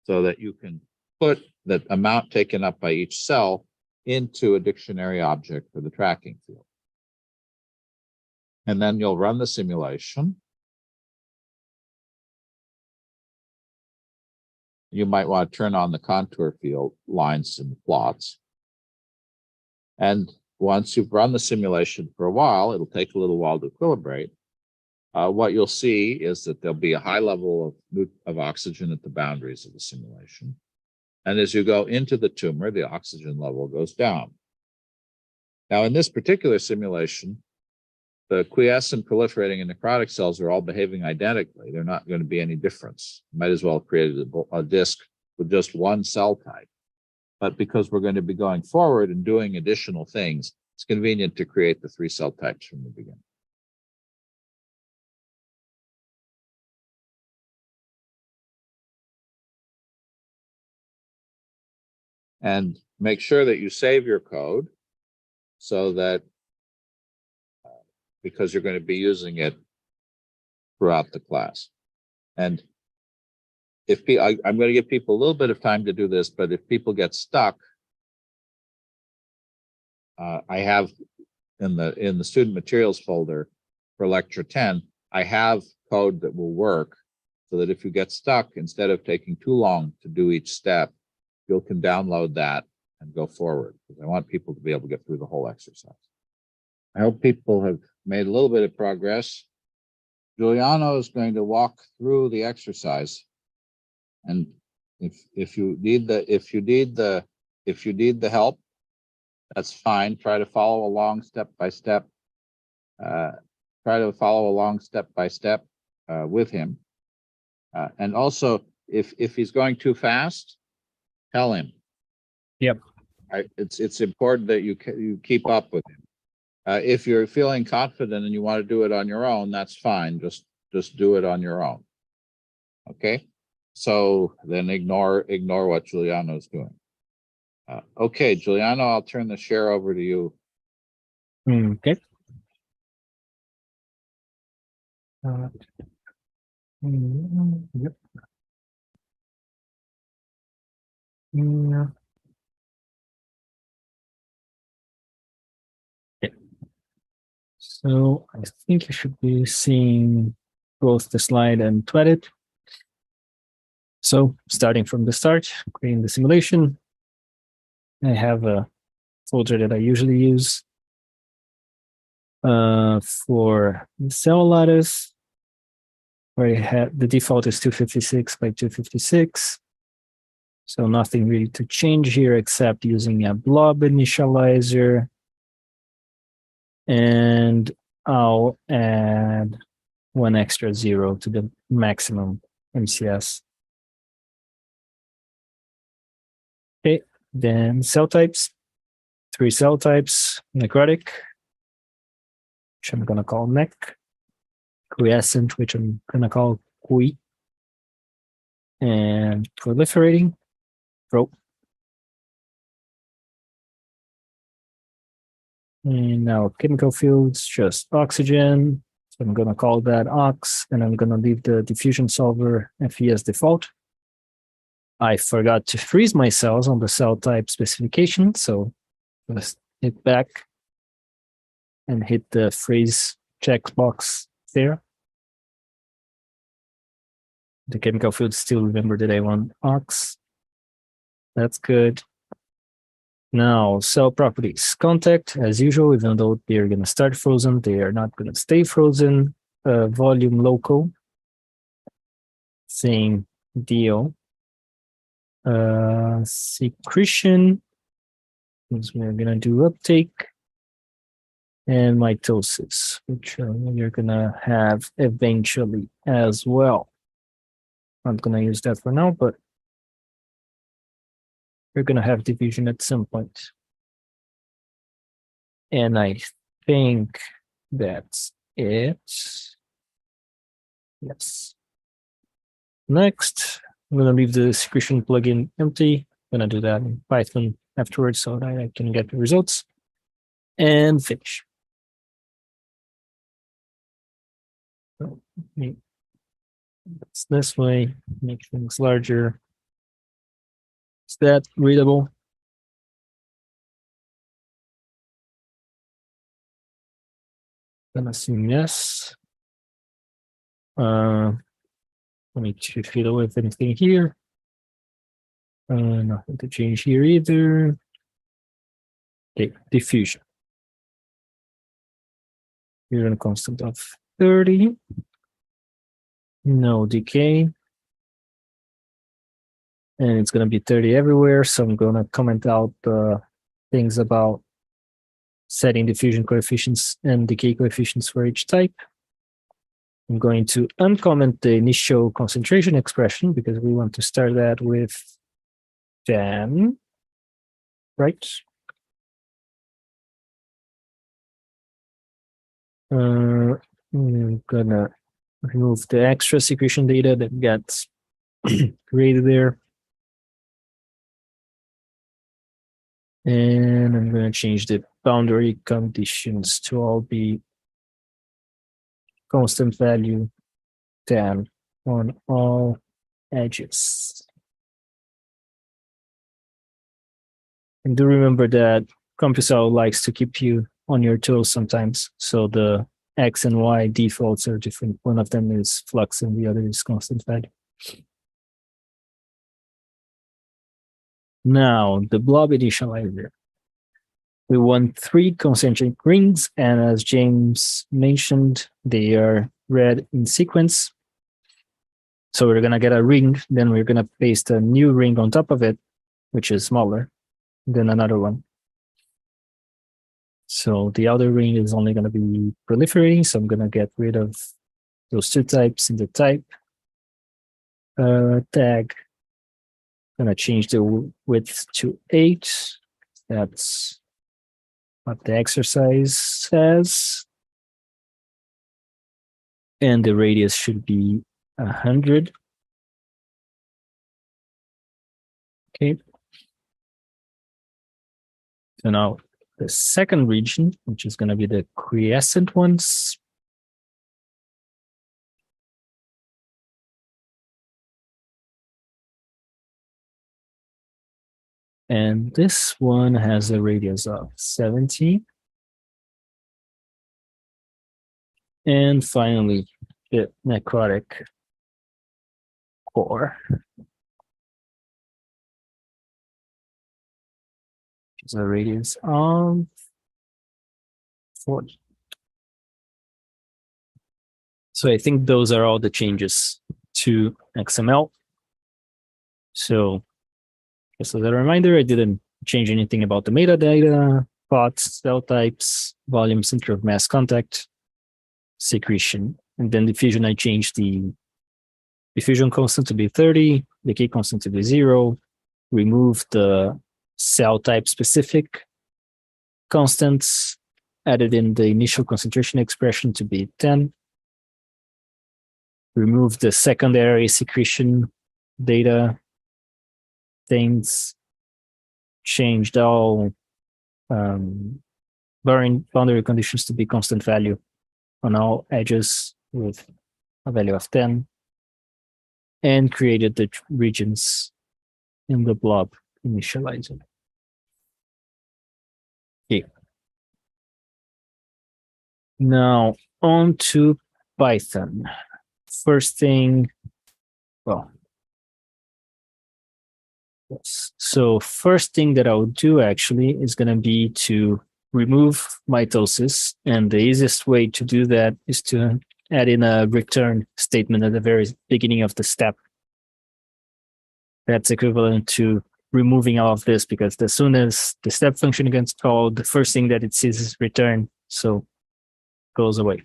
so that you can put the amount taken up by each cell into a dictionary object for the tracking field. And then you'll run the simulation. You might want to turn on the contour field lines and plots. And once you've run the simulation for a while, it'll take a little while to equilibrate. What you'll see is that there'll be a high level of oxygen at the boundaries of the simulation. And as you go into the tumor, the oxygen level goes down. Now, in this particular simulation, the quiescent, proliferating, and necrotic cells are all behaving identically. They're not going to be any difference. Might as well have created a disk with just one cell type. But because we're going to be going forward and doing additional things, it's convenient to create the 3 cell types from the beginning. And make sure that you save your code so that, because you're going to be using it throughout the class. And if I'm going to give people a little bit of time to do this, but if people get stuck, I have in the student materials folder for lecture 10, I have code that will work so that if you get stuck, instead of taking too long to do each step, you can download that and go forward, because I want people to be able to get through the whole exercise. I hope people have made a little bit of progress. Juliano is going to walk through the exercise, and if you need the help, that's fine. Try to follow along step by step. With him, and also if he's going too fast, tell him. Yep. It's important that you keep up with him. If you're feeling confident and you want to do it on your own, that's fine. Just do it on your own. Okay. So then ignore what Juliano's doing. Okay, Juliano, I'll turn the share over to you. Okay. Yep. Yeah. Okay. So I think you should be seeing both the slide and to edit. So starting from the start, creating the simulation, I have a folder that I usually use for cell lattice, where I have the default is 256 by 256. So nothing really to change here except using a blob initializer. And I'll add one extra 0 to the maximum MCS. Okay, then cell types, 3 cell types: necrotic, which I'm gonna call nec, quiescent, which I'm gonna call qui, and proliferating, pro. And now chemical fields, just oxygen. So I'm gonna call that ox, and I'm gonna leave the diffusion solver FE as default. I forgot to freeze my cells on the cell type specification, so let's hit back and hit the freeze checkbox there. The chemical field still remember that I want ox. That's good. Now, cell properties. Contact, as usual, even though they're going to start frozen, they are not going to stay frozen. Volume local. Same deal. Secretion, because we're going to do uptake. And mitosis, which you're going to have eventually as well. I'm going to use that for now, but we're going to have diffusion at some point. And I think that's it. Yes. Next, I'm going to leave the Secretion plugin empty. I'm going to do that in Python afterwards so that I can get the results and finish. So, it's this way, make things larger. Is that readable? I'm gonna assume yes. Let me fiddle with anything here. Nothing to change here either. Okay, diffusion. Here in a constant of 30. No decay. And it's going to be 30 everywhere. So I'm going to comment out things about setting diffusion coefficients and decay coefficients for each type. I'm going to uncomment the initial concentration expression because we want to start that with 10, right? I'm gonna remove the extra secretion data that gets created there. And I'm going to change the boundary conditions to all be constant value 10 on all edges. And do remember that Computational likes to keep you on your toes sometimes. So the X and Y defaults are different. One of them is flux and the other is constant value. Now, the blob initializer. We want 3 concentric rings, and as James mentioned, they are read in sequence. So we're going to get a ring, then we're going to paste a new ring on top of it, which is smaller than another one. So the other ring is only going to be proliferating, so I'm going to get rid of those 2 types in the type tag. I'm going to change the width to 8. That's what the exercise says. And the radius should be 100. Okay. So now the second region, which is going to be the quiescent ones. And this one has a radius of 70. And finally, the necrotic core. is a radius of 40. So I think those are all the changes to XML. So just as a reminder, I didn't change anything about the metadata, plots, cell types, volume, center of mass contact, secretion. And then diffusion, I changed the diffusion constant to be 30, decay constant to be 0, remove the cell type specific constants, added in the initial concentration expression to be 10, remove the secondary secretion data things, changed all boundary conditions to be constant value on all edges with a value of 10, and created the regions in the blob initializer. Okay. Now on to Python. First thing, well, yes. So first thing that I'll do actually is going to be to remove mitosis. And the easiest way to do that is to add in a return statement at the very beginning of the step. That's equivalent to removing all of this, because as soon as the step function gets called, the first thing that it sees is return. So it goes away.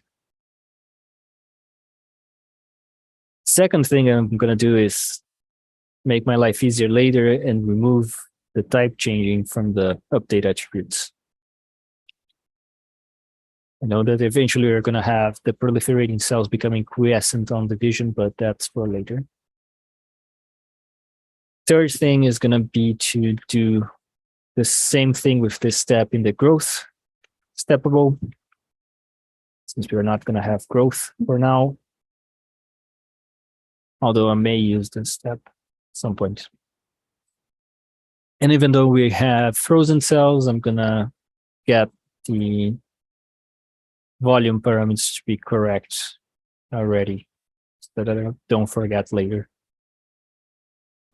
Second thing I'm going to do is make my life easier later and remove the type changing from the update attributes. I know that eventually we're going to have the proliferating cells becoming quiescent on division, but that's for later. Third thing is going to be to do the same thing with this step in the growth steppable, since we're not going to have growth for now. Although I may use this step at some point. And even though we have frozen cells, I'm going to get the volume parameters to be correct already, so that I don't forget later.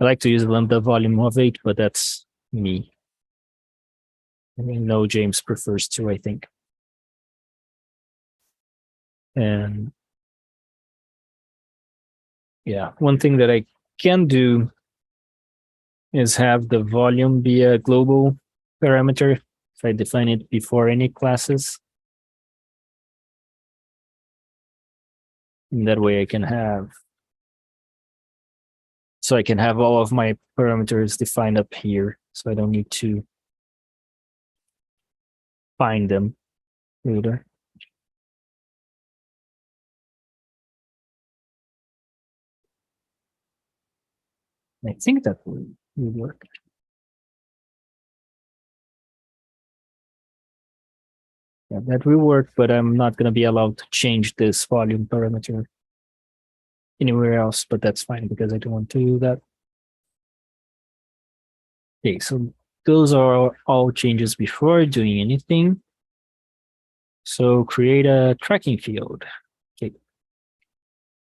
I like to use lambda volume of 8, but that's me. I mean, no, James prefers to, I think. And yeah, one thing that I can do is have the volume be a global parameter if I define it before any classes. And that way I can have, so I can have all of my parameters defined up here, so I don't need to find them later. I think that would work. Yeah, that will work, but I'm not going to be allowed to change this volume parameter anywhere else, but that's fine because I don't want to do that. Okay, so those are all changes before doing anything. So create a tracking field. Okay.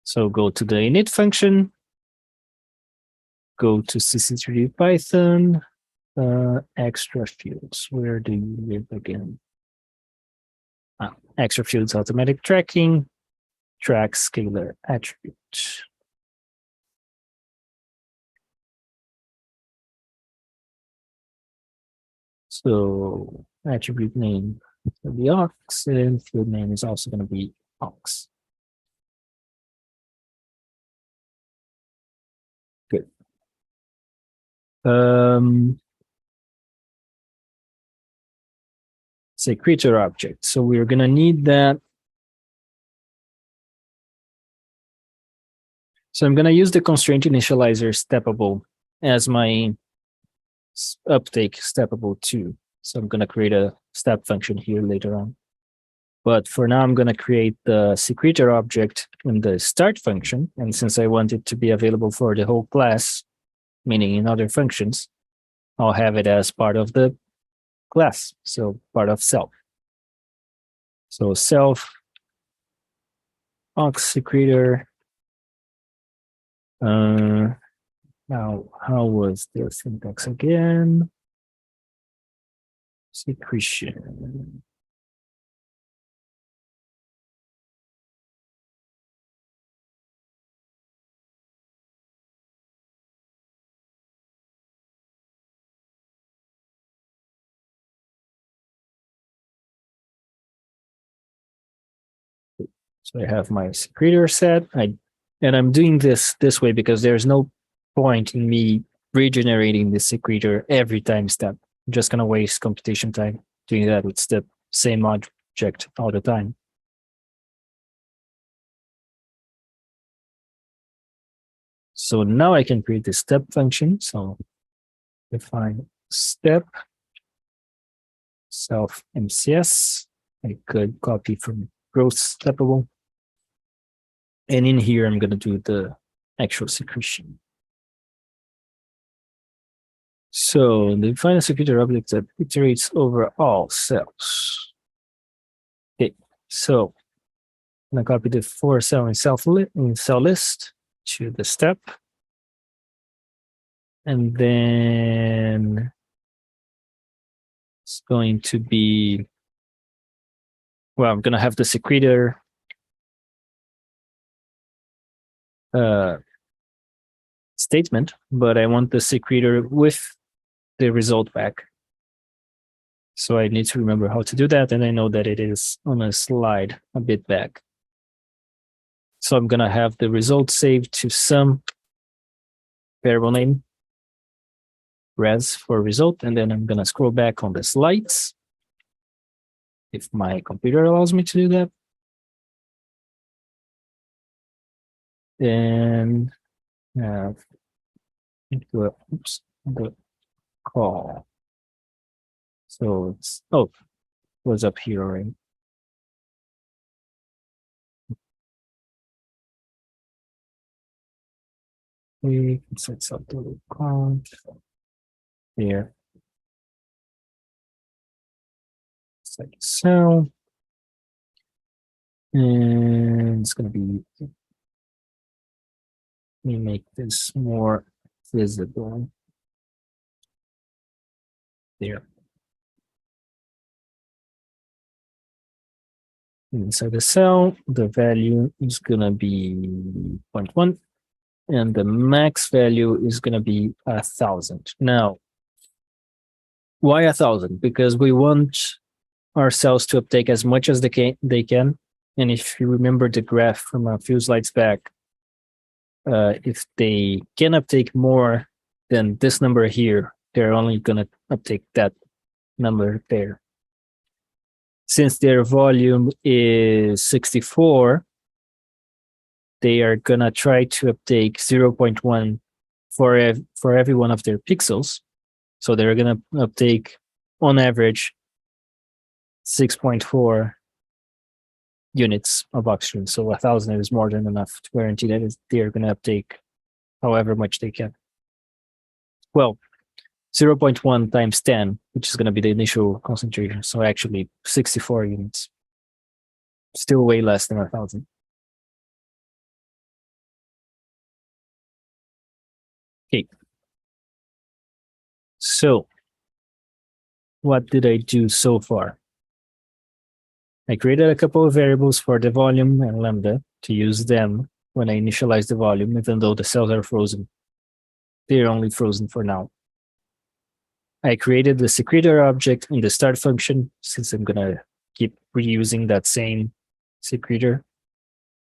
So go to the init function, go to CC3D Python, extra fields. Where do you live again? Extra fields, automatic tracking, track scalar attribute. So attribute name will be ox, and field name is also going to be ox. Good. Secretor object. So we're going to need that. So I'm going to use the constraint initializer steppable as my uptake steppable too. So I'm going to create a step function here later on. But for now, I'm going to create the secretor object in the start function. And since I want it to be available for the whole class, meaning in other functions, I'll have it as part of the class, so part of self. So self ox secretor. Now, how was the syntax again? Secretion. So I have my secretor set. And I'm doing this way because there's no point in me regenerating the secretor every time step. I'm just gonna waste computation time doing that with the same object all the time. So now I can create the step function. So define step self MCS. I could copy from growth steppable. And in here, I'm going to do the actual secretion. So define a secretor object that iterates over all cells. Okay, so I'm going to copy the 4 cell in cell list to the step. And then it's going to be, well, I'm going to have the secretor statement, but I want the secretor with the result back. So I need to remember how to do that, and I know that it is on a slide a bit back. So I'm going to have the result saved to some variable name, res for result, and then I'm going to scroll back on the slides if my computer allows me to do that. And oops, the call. So it's, oh, it was up here already. We can set up the count here. Set cell. And it's going to be, let me make this more visible. There. Inside the cell, the value is going to be 0.1, and the max value is going to be 1,000. Now, why 1,000? Because we want our cells to uptake as much as they can. And if you remember the graph from a few slides back, if they can uptake more than this number here, they're only going to uptake that number there. Since their volume is 64, they are going to try to uptake 0.1 for every one of their pixels. So they're going to uptake, on average, 6.4 units of oxygen. So 1,000 is more than enough to guarantee that they're going to uptake however much they can. Well, 0.1 times 10, which is going to be the initial concentration. So actually 64 units. Still way less than 1,000. Okay. So what did I do so far? I created a couple of variables for the volume and lambda to use them when I initialize the volume, even though the cells are frozen. They're only frozen for now. I created the secretor object in the start function, since I'm going to keep reusing that same secretor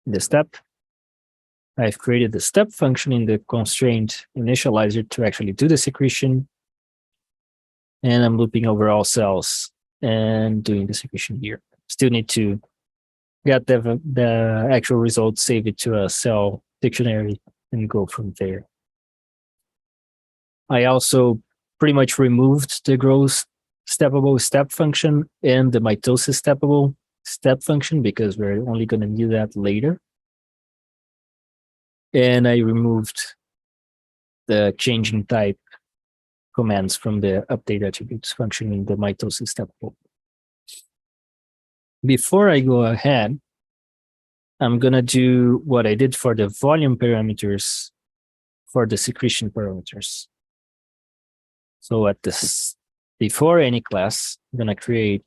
in the step. I've created the step function in the constraint initializer to actually do the secretion. And I'm looping over all cells and doing the secretion here. Still need to get the actual result, save it to a cell dictionary, and go from there. I also pretty much removed the growth steppable step function and the mitosis steppable step function because we're only going to do that later. And I removed the changing type commands from the update attributes function in the mitosis steppable. Before I go ahead, I'm going to do what I did for the volume parameters for the secretion parameters. So at this before any class, I'm gonna create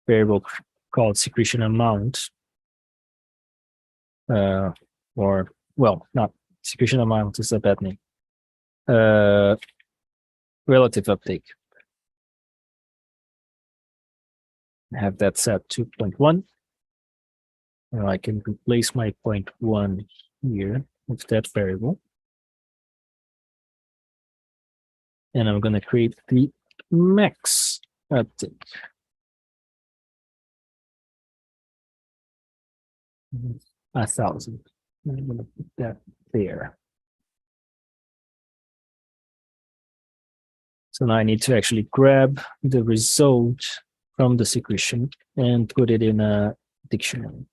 variable called secretion amount, or well, not secretion amount is a bad name. Relative uptake. Have that set to 0.1. Now I can replace my 0.1 here with that variable. And I'm going to create the max uptake. 1,000. I'm going to put that there. So now I need to actually grab the result from the secretion and put it in a dictionary.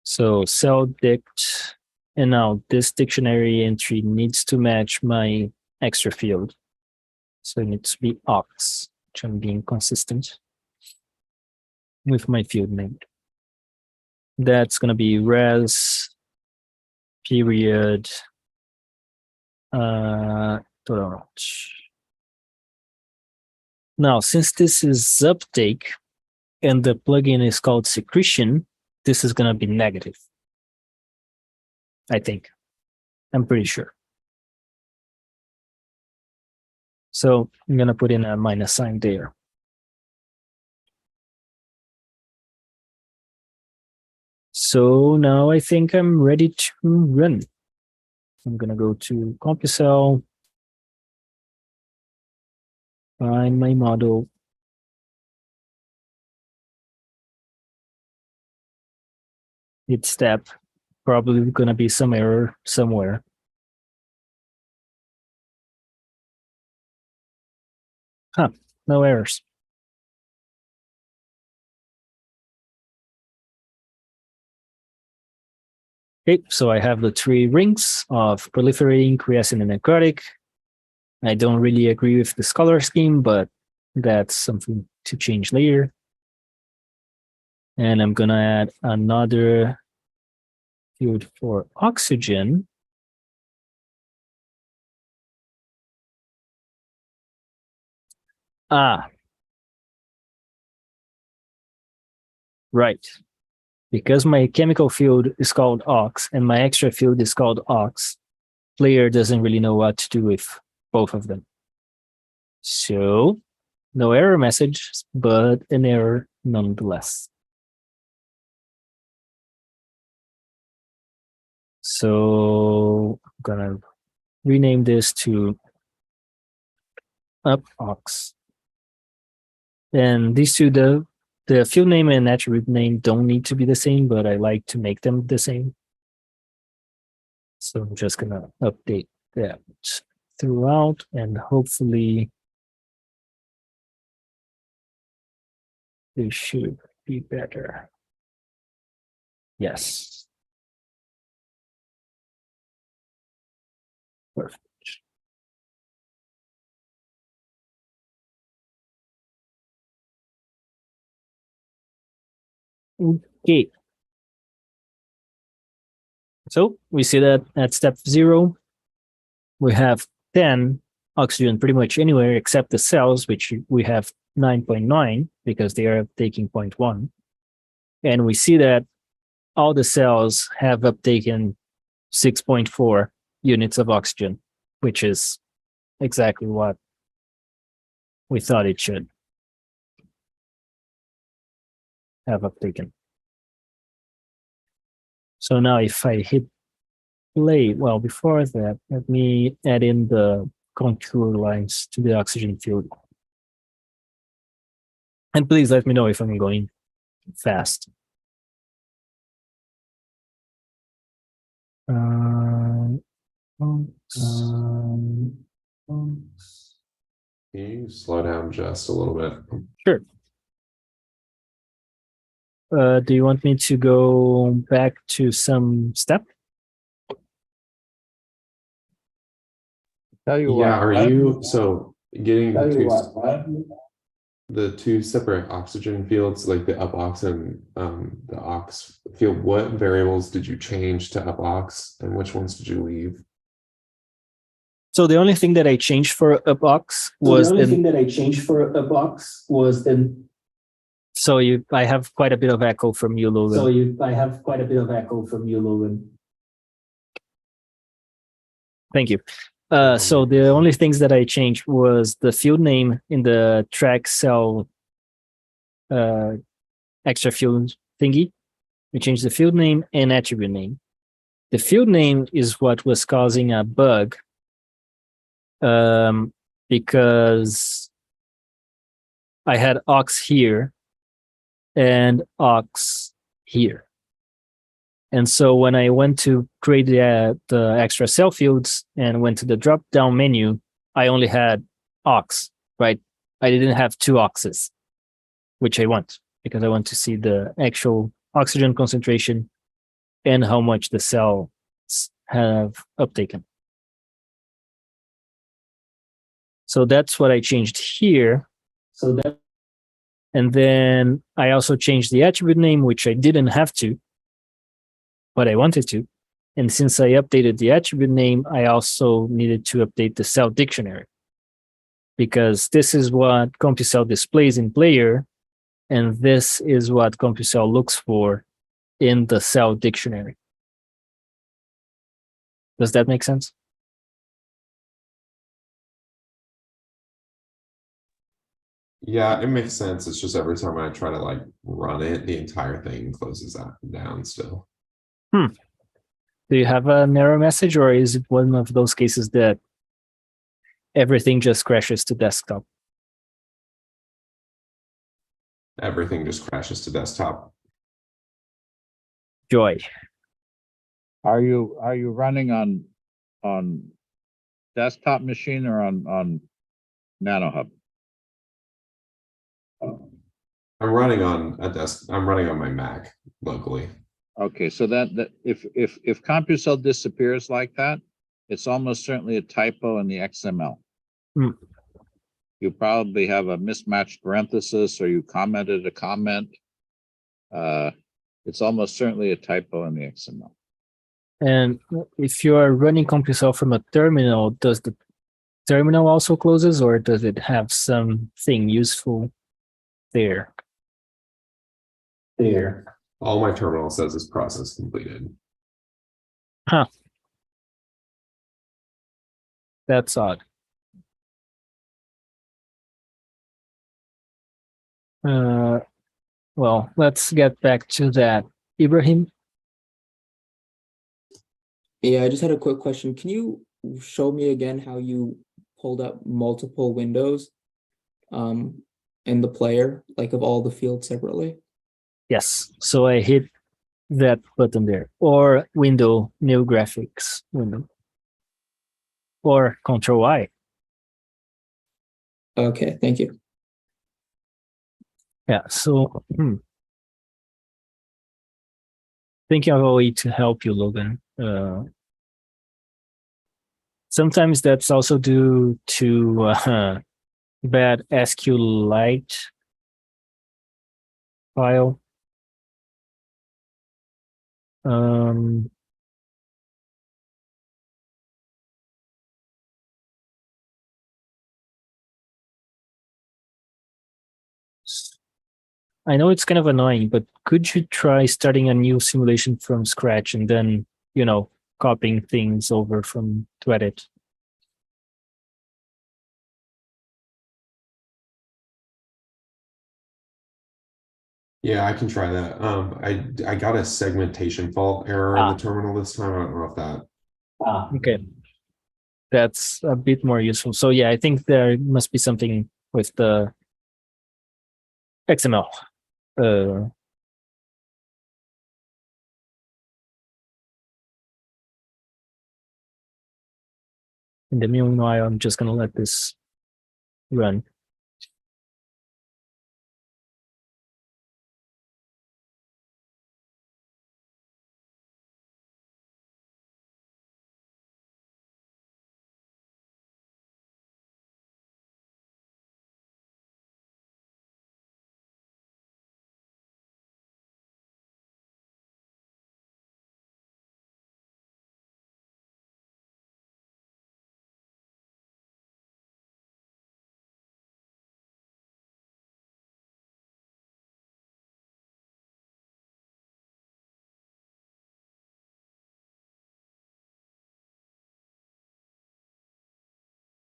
So cell dict, and now this dictionary entry needs to match my extra field. So it needs to be ox, which I'm being consistent with my field name. That's going to be res period total. Now, since this is uptake and the plugin is called Secretion, this is going to be negative. I think. I'm pretty sure. So I'm going to put in a minus sign there. So now I think I'm ready to run. I'm going to go to Computational, find my model. Hit step, probably going to be some error somewhere. Huh, no errors. Okay, so I have the 3 rings of Proliferating, Quiescent, and Necrotic. I don't really agree with this color scheme, but that's something to change later. And I'm going to add another field for oxygen. Right. Because my chemical field is called ox and my extra field is called ox, player doesn't really know what to do with both of them. So no error message, but an error nonetheless. So I'm gonna rename this to up ox. And these two, the field name and attribute name don't need to be the same, but I like to make them the same. So I'm just gonna update that throughout, and hopefully they should be better. Yes. Perfect. Okay. So we see that at step 0, we have 10 oxygen pretty much anywhere except the cells, which we have 9.9 because they are taking 0.1. And we see that all the cells have uptaken 6.4 units of oxygen, which is exactly what we thought it should have uptaken. So now if I hit play, well, before that, let me add in the contour lines to the oxygen field. And please let me know if I'm going fast. Can you slow down just a little bit? Sure. Do you want me to go back to some step? Tell you Yeah, what. are why don't you so getting Tell you two, what. the 2 separate oxygen fields, like the up ox and the ox field? What variables did you change to up ox, and which ones did you leave? So the only thing that I changed for a box was the So I have quite a bit of echo from you, Logan. Thank you. So the only things that I changed was the field name in the track cell extra field thingy. We changed the field name and attribute name. The field name is what was causing a bug because I had ox here and ox here. And so when I went to create the extra cell fields and went to the drop down menu, I only had ox, right? I didn't have two oxes, which I want because I want to see the actual oxygen concentration and how much the cells have uptaken. So that's what I changed here. And then I also changed the attribute name, which I didn't have to, but I wanted to. And since I updated the attribute name, I also needed to update the cell dictionary because this is what CompuCell displays in player, and this is what CompuCell looks for in the cell dictionary. Does that make sense? Yeah, it makes sense. It's just every time I try to like run it, the entire thing closes down still. Do you have an error message, or is it one of those cases that everything just crashes to desktop? Everything just crashes to desktop. Joy. Are you running on desktop machine or on NanoHub? I'm running on my Mac locally. Okay, so that if CompuCell disappears like that, it's almost certainly a typo in the XML. You probably have a mismatched parenthesis or you commented a comment. It's almost certainly a typo in the XML. And if you are running CompuCell from a terminal, does the terminal also closes, or does it have something useful there? All my terminal says is process completed. Huh. That's odd. Well, let's get back to that. Ibrahim? Yeah, I just had a quick question. Can you show me again how you pulled up multiple windows in the player, like of all the fields separately? Yes. So I hit that button there, or window, new graphics window, or Control I. Okay, thank you. Yeah. So thinking of a way to help you, Logan. Sometimes that's also due to bad SQLite file. I know it's kind of annoying, but could you try starting a new simulation from scratch and then, copying things over from to edit? Yeah, I can try that. I got a segmentation fault error in the terminal this time. I don't know if that. Okay. That's a bit more useful. So yeah, I think there must be something with the XML. In the meanwhile, I'm just going to let this run.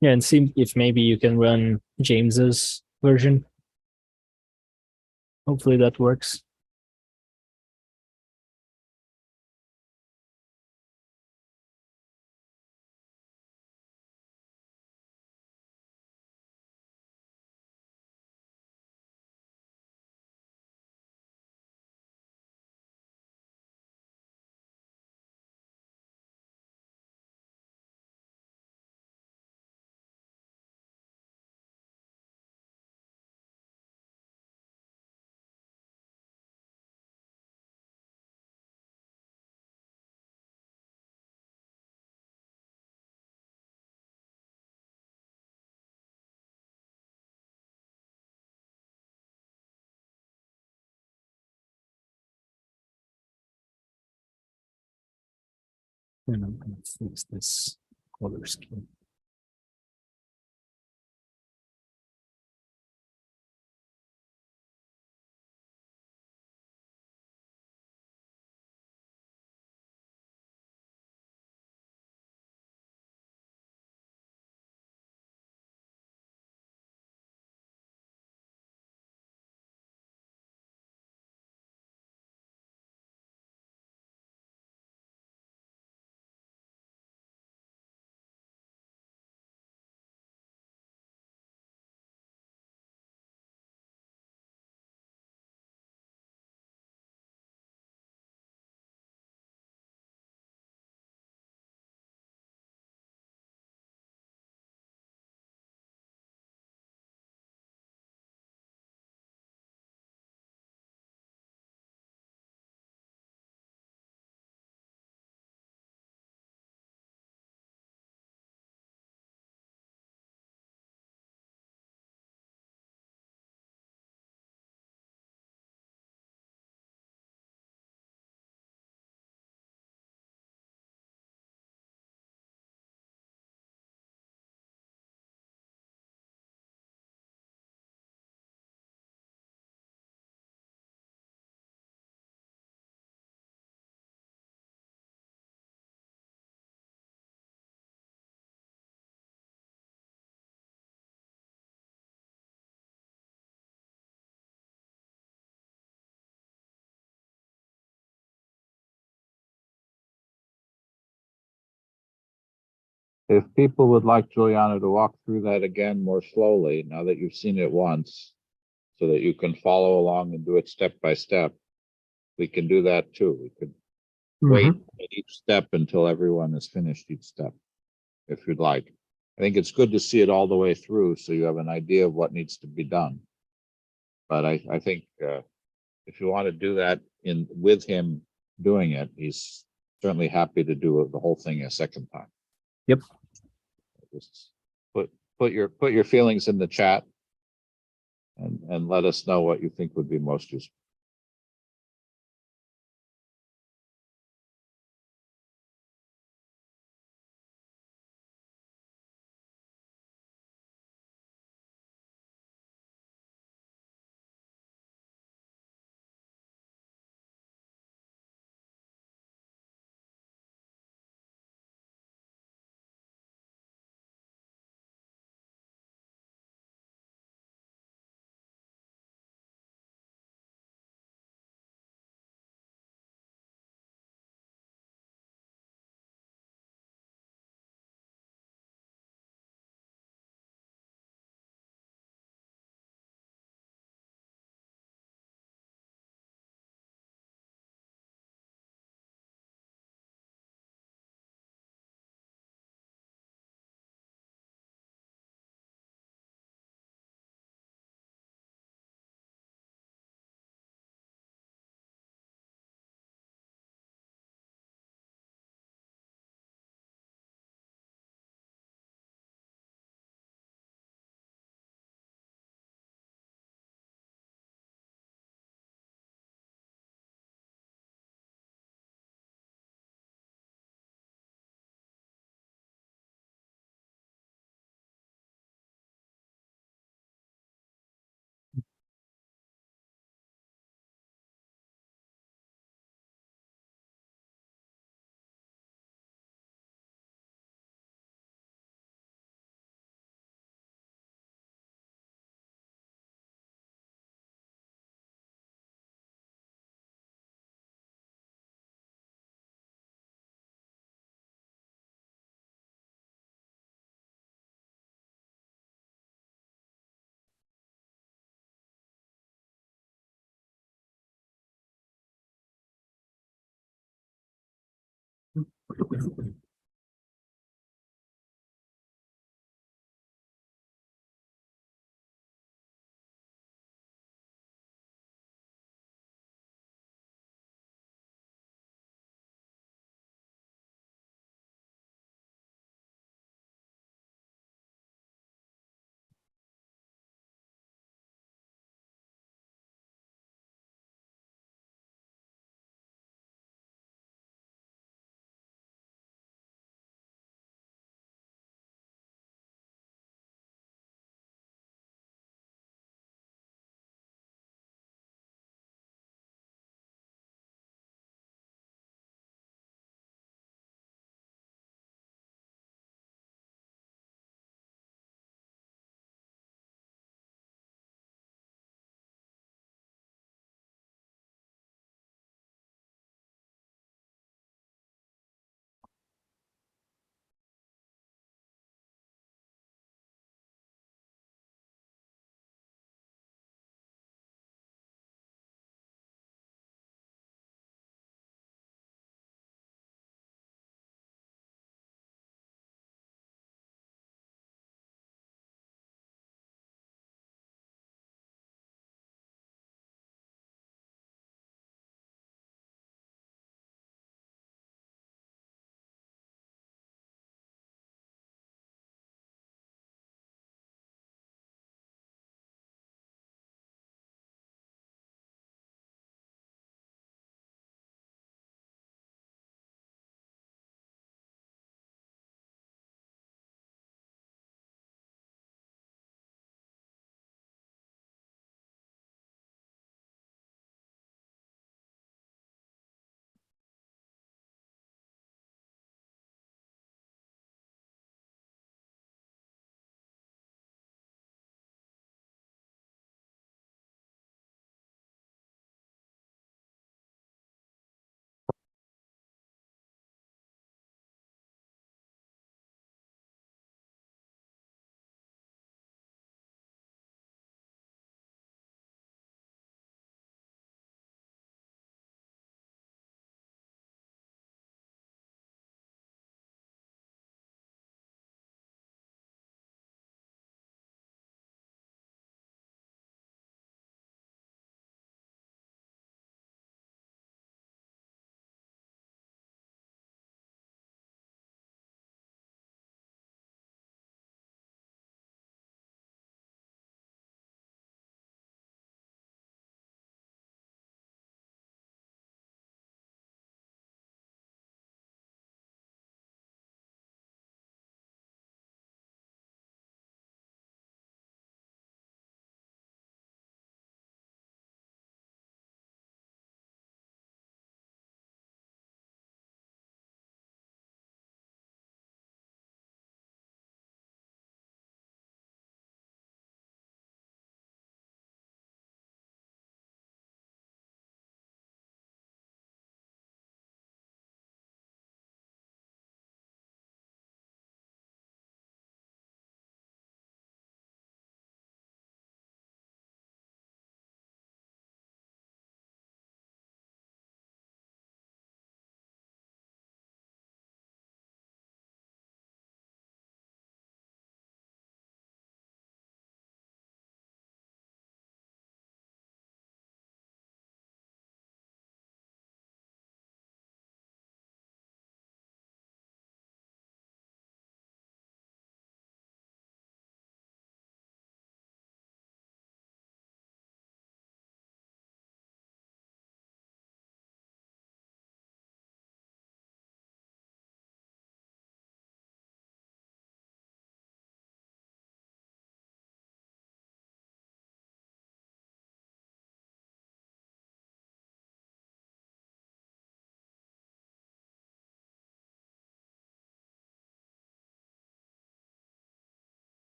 Yeah, and see if maybe you can run James's version. Hopefully that works. And I'm gonna fix this color scheme. If people would like Juliano to walk through that again more slowly, now that you've seen it once, so that you can follow along and do it step by step, we can do that too. We could wait at each step until everyone has finished each step, if you'd like. I think it's good to see it all the way through so you have an idea of what needs to be done. But I think if you want to do that with him doing it, he's certainly happy to do the whole thing a second time. Yep. Just put your feelings in the chat and let us know what you think would be most useful.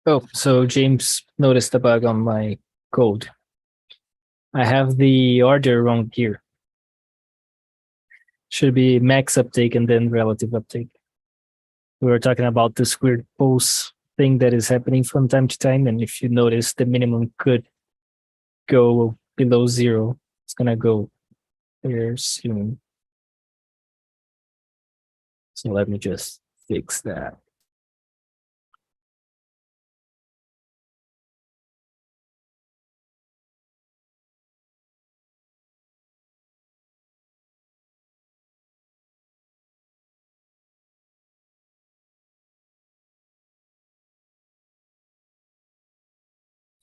Oh, so James noticed a bug on my code. I have the order wrong here. Should be max uptake and then relative uptake. We were talking about this weird pulse thing that is happening from time to time, and if you notice, the minimum could go below 0. It's gonna go there soon. So let me just fix that.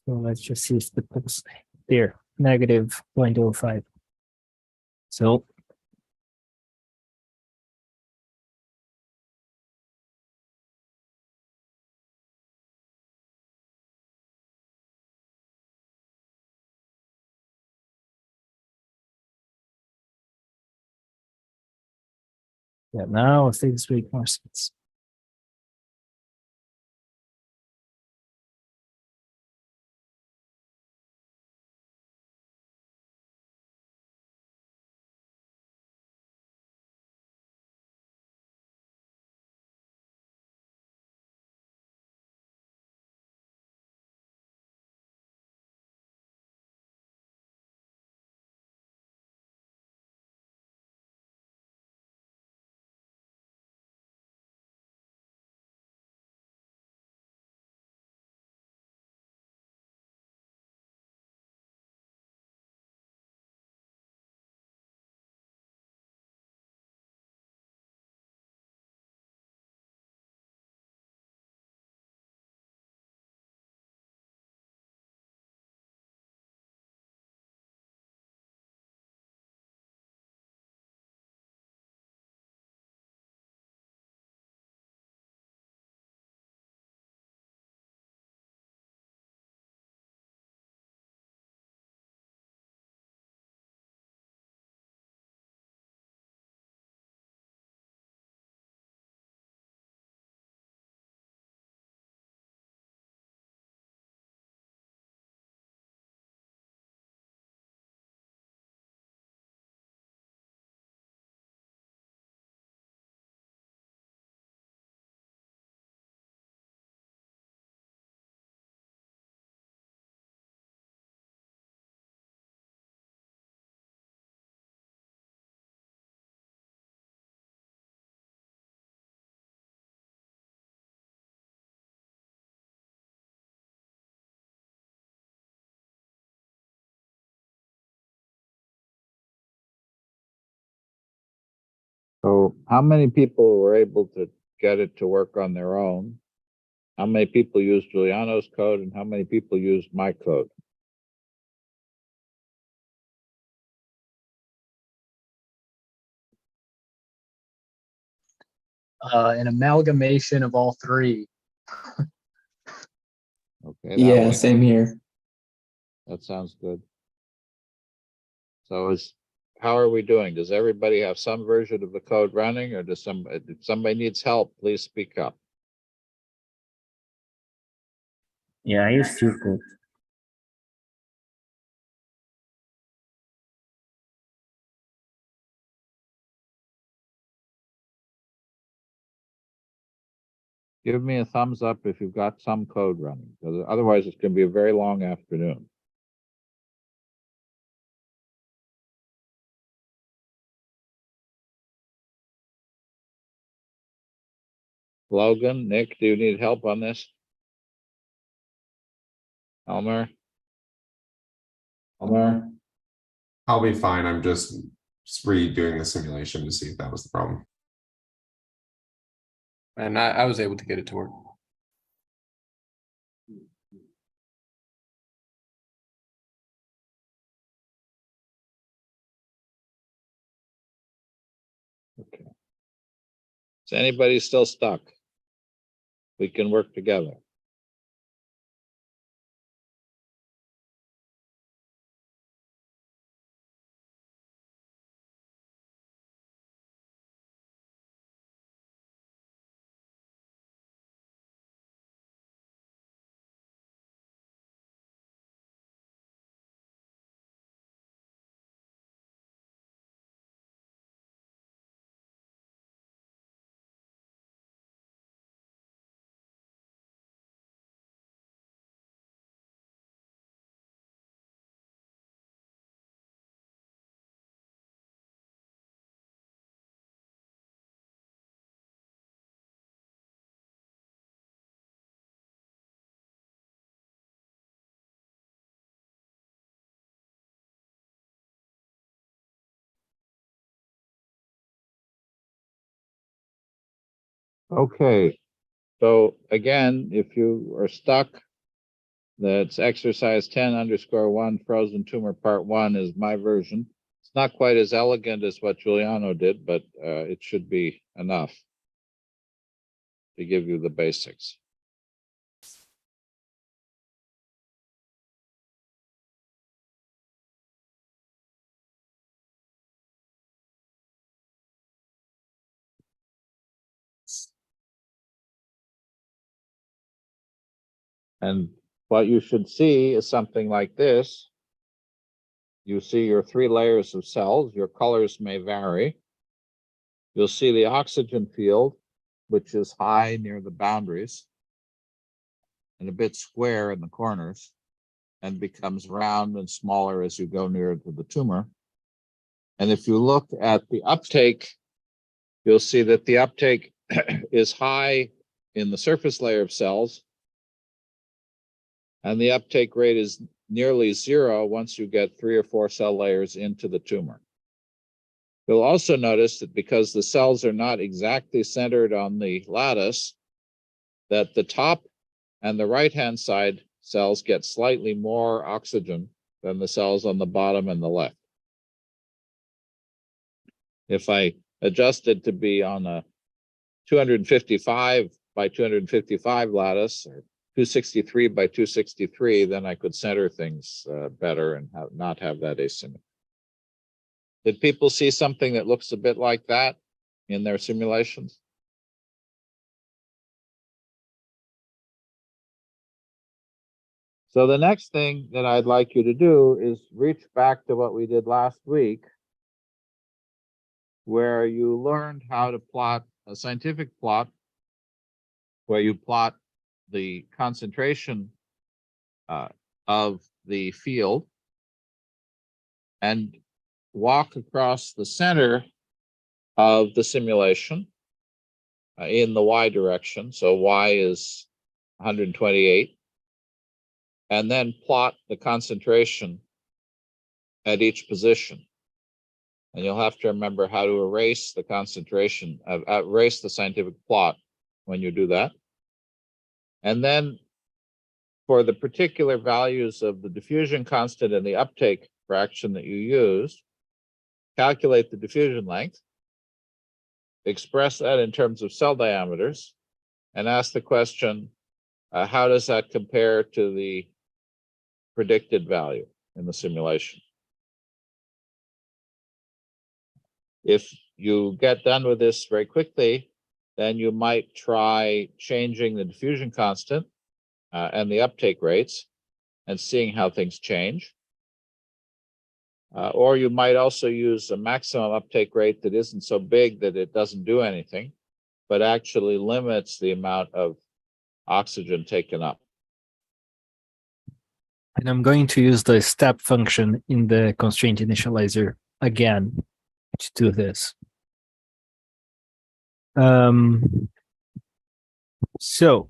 So let's just see if the pulse there, negative 0.05. So yeah, now I think this makes more sense. So how many people were able to get it to work on their own? How many people used Juliano's code and how many people used my code? An amalgamation of all three. Okay. Yeah, same here. That sounds good. So how are we doing? Does everybody have some version of the code running, or if somebody needs help, please speak up. Yeah, I use your code. Give me a thumbs up if you've got some code running, because otherwise it's going to be a very long afternoon. Logan, Nick, do you need help on this? Elmer? I'll be fine. I'm just redoing the simulation to see if that was the problem. And I was able to get it to work. Okay. Is anybody still stuck? We can work together. Okay, so again, if you are stuck, that's exercise 10_1 frozen tumor part 1 is my version. It's not quite as elegant as what Juliano did, but it should be enough to give you the basics. And what you should see is something like this. You see your 3 layers of cells. Your colors may vary. You'll see the oxygen field, which is high near the boundaries and a bit square in the corners, and becomes round and smaller as you go nearer to the tumor. And if you look at the uptake, you'll see that the uptake is high in the surface layer of cells, and the uptake rate is nearly 0 once you get 3 or 4 cell layers into the tumor. You'll also notice that because the cells are not exactly centered on the lattice, that the top and the right-hand side cells get slightly more oxygen than the cells on the bottom and the left. If I adjust it to be on a 255 by 255 lattice, or 263 by 263, then I could center things better and not have that asymmetry. Did people see something that looks a bit like that in their simulations? So the next thing that I'd like you to do is reach back to what we did last week, where you learned how to plot a scientific plot, where you plot the concentration of the field and walk across the center of the simulation in the y direction. So y is 128. And then plot the concentration at each position. And you'll have to remember how to erase the concentration, erase the scientific plot when you do that. And then for the particular values of the diffusion constant and the uptake fraction that you use, calculate the diffusion length, express that in terms of cell diameters, and ask the question, how does that compare to the predicted value in the simulation? If you get done with this very quickly, then you might try changing the diffusion constant and the uptake rates and seeing how things change. Or you might also use a maximum uptake rate that isn't so big that it doesn't do anything, but actually limits the amount of oxygen taken up. And I'm going to use the step function in the constraint initializer again to do this. So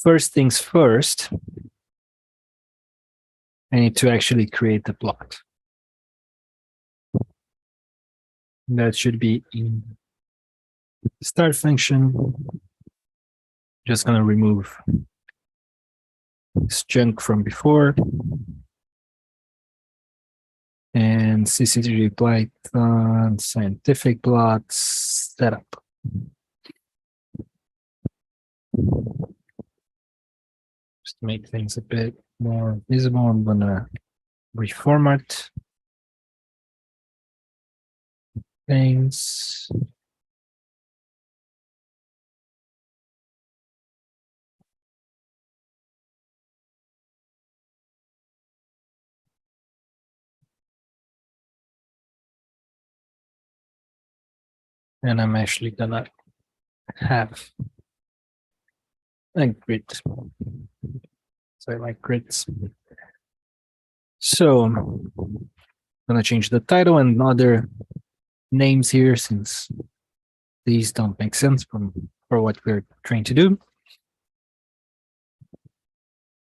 first things first, I need to actually create the plot. That should be in the start function. Just going to remove this junk from before. And CC3 Python scientific plots setup. Just to make things a bit more visible, I'm gonna reformat things. And I'm actually gonna have a grid. So I like grids. So I'm gonna change the title and other names here since these don't make sense for what we're trying to do.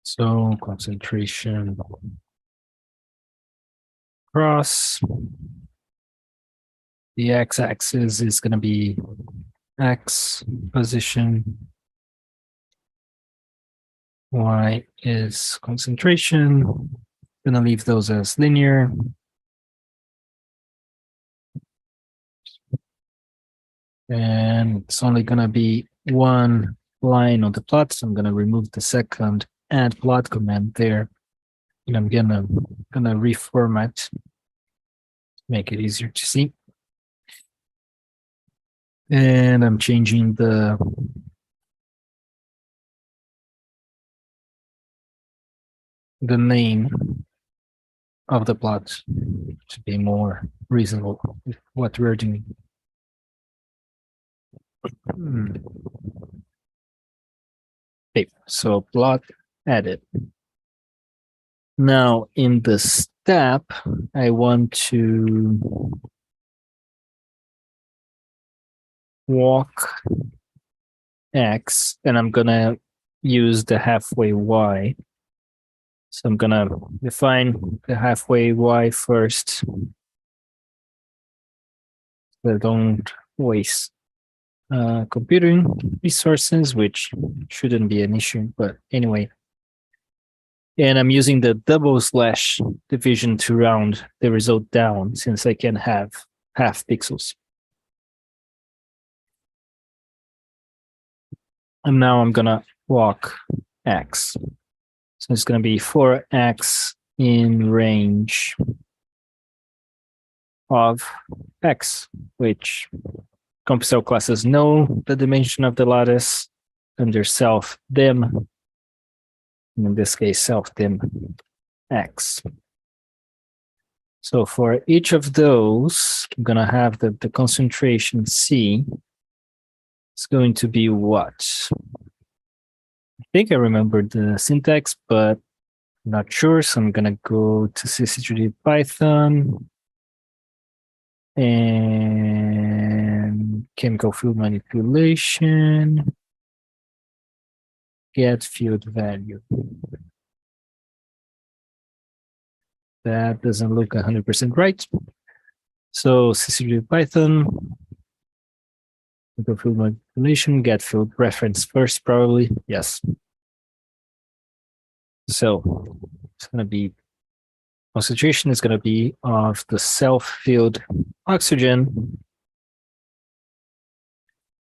So concentration cross. The x-axis is going to be X position. Y is concentration. Gonna leave those as linear. And it's only gonna be one line on the plot. So I'm gonna remove the second add plot command there. And I'm gonna reformat, make it easier to see. And I'm changing the name of the plot to be more reasonable with what we're doing. Okay, so plot added. Now in the step, I want to walk X, and I'm gonna use the halfway Y. So I'm gonna define the halfway Y first. So don't waste computing resources, which shouldn't be an issue, but anyway. And I'm using the double slash division to round the result down, since I can have half pixels. And now I'm gonna walk X. So it's gonna be 4X in range of X, which Computational classes know the dimension of the lattice under self-dim. In this case, self-dim X. So for each of those, I'm gonna have the concentration C. It's going to be what? I think I remember the syntax, but I'm not sure. So I'm gonna go to CC3D Python and chemical field manipulation, get field value. That doesn't look 100% right. So CC3D Python, chemical field manipulation, get field reference first, probably. Yes. So it's going to be, concentration is going to be of the self-filled oxygen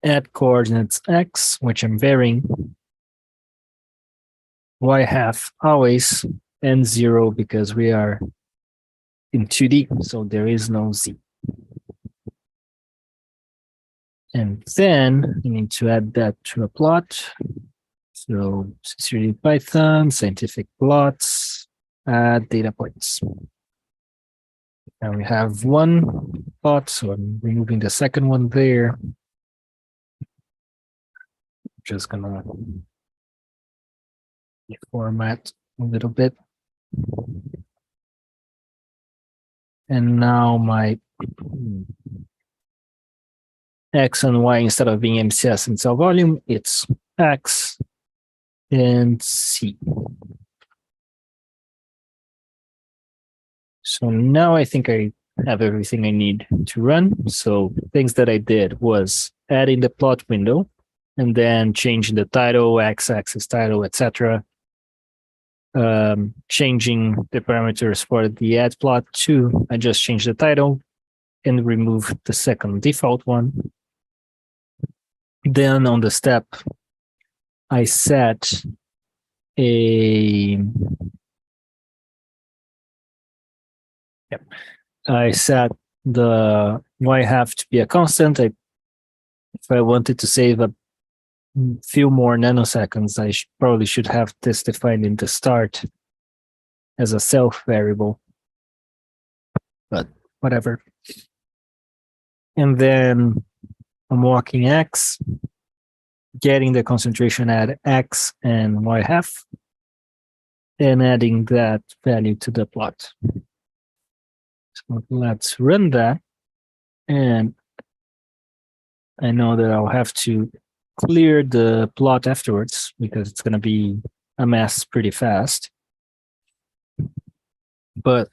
at coordinates X, which I'm varying. Y half always, and 0 because we are in 2D, so there is no Z. And then you need to add that to a plot. So CC3D Python, scientific plots, add data points. And we have one plot, so I'm removing the second one there. Just gonna format a little bit. And now my X and Y, instead of being MCS and cell volume, it's X and C. So now I think I have everything I need to run. So things that I did was adding the plot window and then changing the title, x-axis title, etc. Changing the parameters for the add plot to, I just changed the title and remove the second default one. Then on the step, I set I set the y half to be a constant. If I wanted to save a few more nanoseconds, I probably should have this defined in the start as a self variable, but whatever. And then I'm walking X, getting the concentration at X and Y half, and adding that value to the plot. So let's run that. And I know that I'll have to clear the plot afterwards because it's going to be a mess pretty fast. But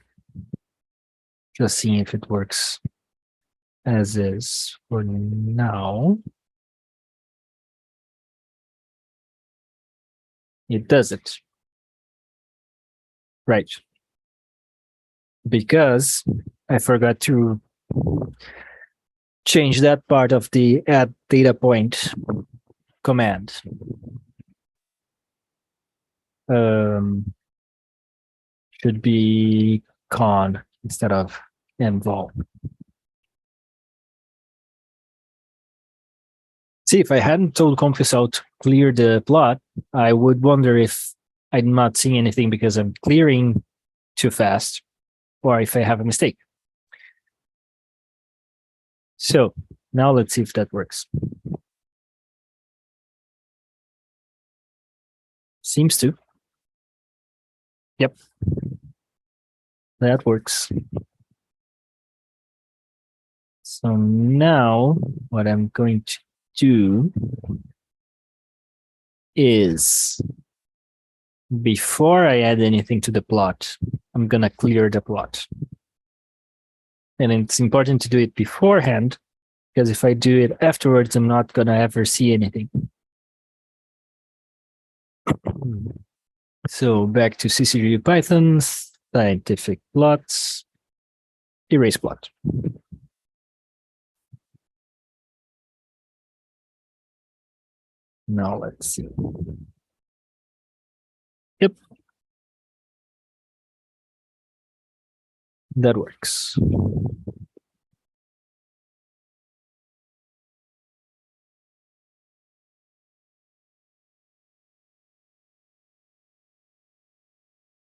just seeing if it works as is for now. it doesn't. Right. Because I forgot to change that part of the add data point command. Should be con instead of invol. See, if I hadn't told Computational to clear the plot, I would wonder if I'm not seeing anything because I'm clearing too fast, or if I have a mistake. So now let's see if that works. Seems to. Yep. That works. So now what I'm going to do is, before I add anything to the plot, I'm gonna clear the plot. And it's important to do it beforehand, because if I do it afterwards, I'm not gonna ever see anything. So back to CCG Python, scientific plots, erase plot. Now let's see. Yep. That works.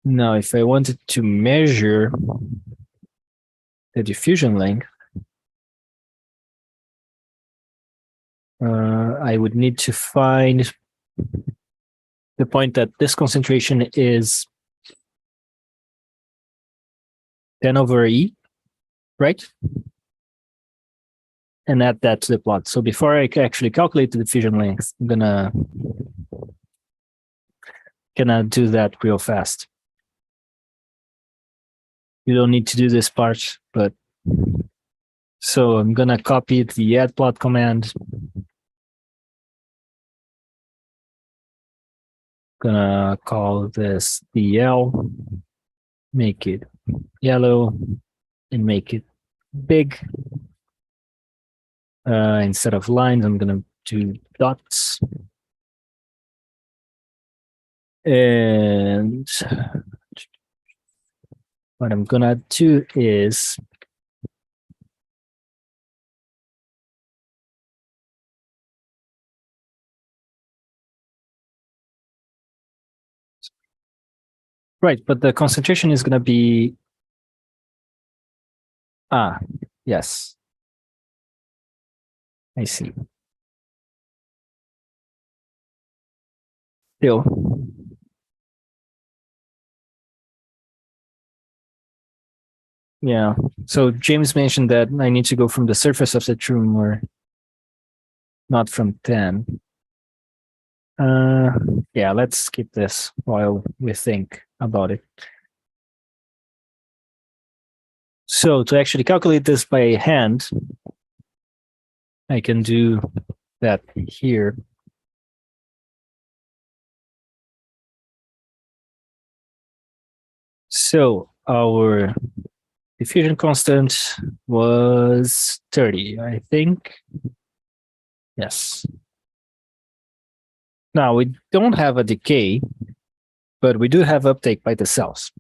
Now, if I wanted to measure the diffusion length, I would need to find the point that this concentration is 10 over E, right? And add that to the plot. So before I actually calculate the diffusion length, I'm gonna do that real fast. You don't need to do this part, but so I'm gonna copy the add plot command. Gonna call this DL, make it yellow, and make it big. Instead of lines, I'm gonna do dots. And what I'm gonna do is right, but the concentration is gonna be yes. I see. Still. Yeah. So James mentioned that I need to go from the surface of the tumor, not from 10. Yeah, let's skip this while we think about it. So to actually calculate this by hand, I can do that here. So our diffusion constant was 30, I think. Yes. Now we don't have a decay, but we do have uptake by the cells.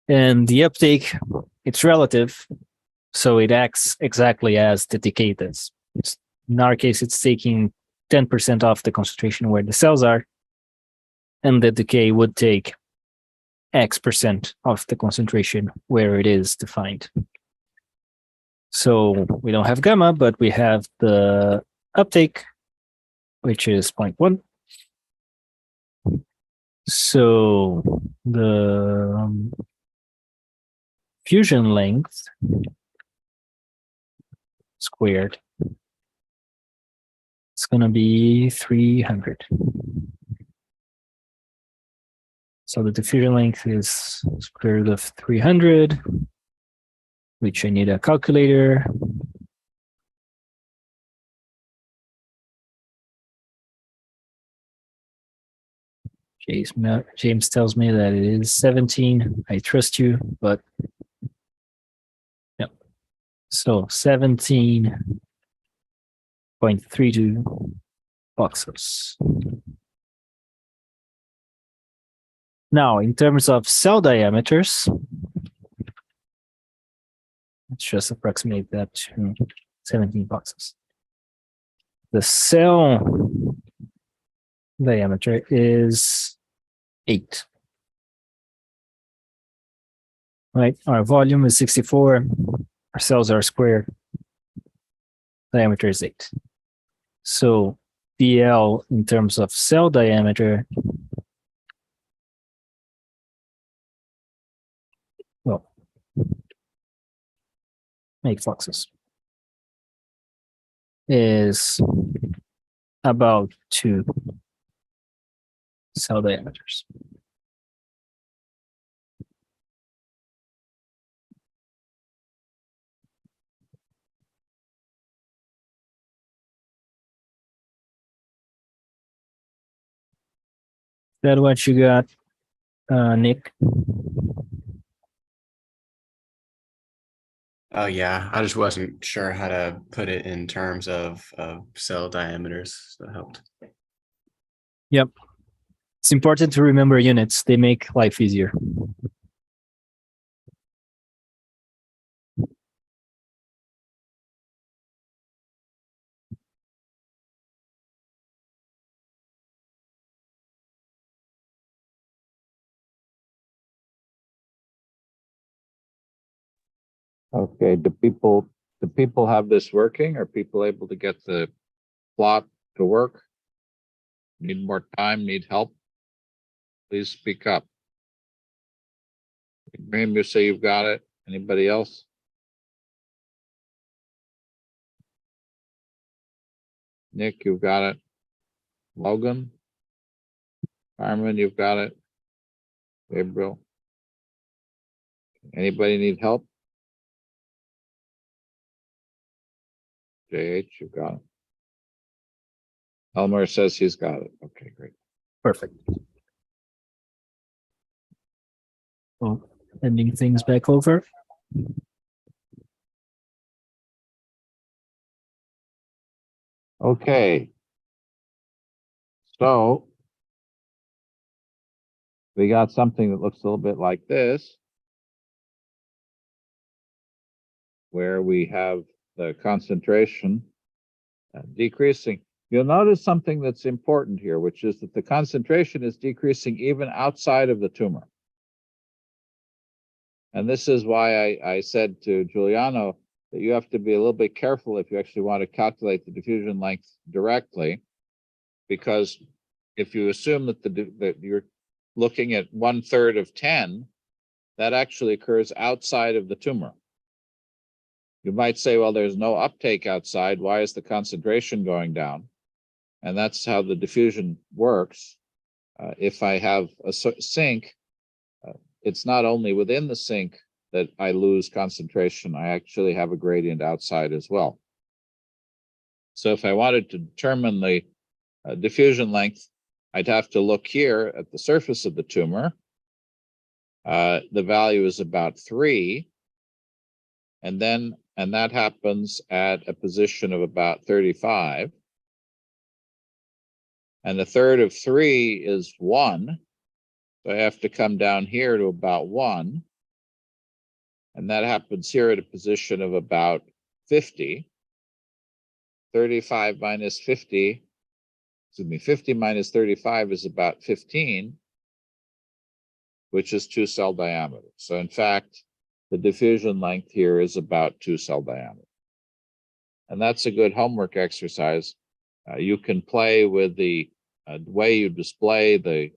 And the uptake, it's relative, so it acts exactly as the decay does. In our case, it's taking 10% off the concentration where the cells are, and the decay would take X% of the concentration where it is defined. So we don't have gamma, but we have the uptake, which is 0.1. So the fusion length squared, it's going to be 300. So the diffusion length is square root of 300, which I need a calculator. James tells me that it is 17. I trust you, but yep. So 17.32 voxels. Now, in terms of cell diameters, let's just approximate that to 17 voxels. The cell diameter is 8. Right, our volume is 64. Our cells are square. Diameter is 8. So DL in terms of cell diameter, well, 8 voxels is about 2 cell diameters. Is that what you got, Nick? Oh yeah, I just wasn't sure how to put it in terms of cell diameters. So that helped. Yep. It's important to remember units. They make life easier. Okay, do people have this working? Are people able to get the plot to work? Need more time, need help? Please speak up. Graham, you say you've got it. Anybody else? Nick, you've got it. Logan? Carmen, you've got it. Gabriel? Anybody need help? JH, you've got it. Elmer says he's got it. Okay, great. Perfect. Well, handing things back over. Okay. So we got something that looks a little bit like this, where we have the concentration decreasing. You'll notice something that's important here, which is that the concentration is decreasing even outside of the tumor. And this is why I said to Juliano that you have to be a little bit careful if you actually want to calculate the diffusion length directly, because if you assume that you're looking at 1/3 of 10, that actually occurs outside of the tumor. You might say, well, there's no uptake outside. Why is the concentration going down? And that's how the diffusion works. If I have a sink, it's not only within the sink that I lose concentration, I actually have a gradient outside as well. So if I wanted to determine the diffusion length, I'd have to look here at the surface of the tumor. The value is about 3. And that happens at a position of about 35. And 1/3 of 3 is 1. So I have to come down here to about 1. And that happens here at a position of about 50. 35 minus 50, 50 minus 35 is about 15, which is 2 cell diameter. So in fact, the diffusion length here is about 2 cell diameter. And that's a good homework exercise. You can play with the way you display the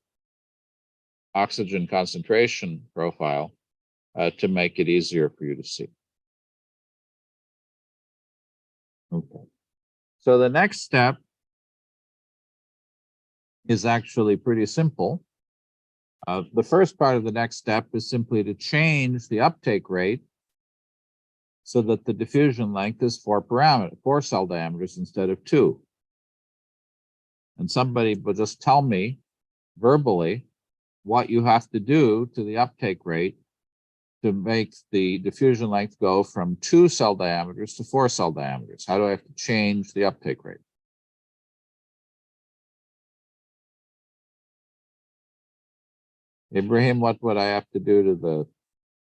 oxygen concentration profile to make it easier for you to see. Okay. So the next step is actually pretty simple. The first part of the next step is simply to change the uptake rate so that the diffusion length is 4 cell diameters instead of 2. And somebody will just tell me verbally what you have to do to the uptake rate to make the diffusion length go from 2 cell diameters to 4 cell diameters. How do I have to change the uptake rate? Ibrahim, what would I have to do to the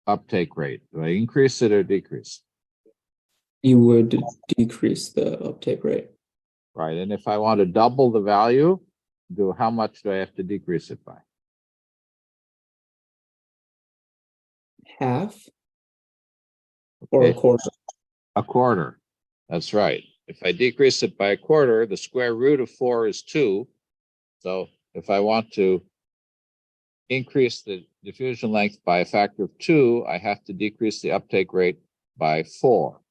uptake rate? Do I increase it or decrease? You would decrease the uptake rate. Right, and if I want to double the value, how much do I have to decrease it by? Half or a Okay. quarter. A quarter. That's right. If I decrease it by a quarter, the square root of 4 is 2. So if I want to increase the diffusion length by a factor of 2, I have to decrease the uptake rate by 4.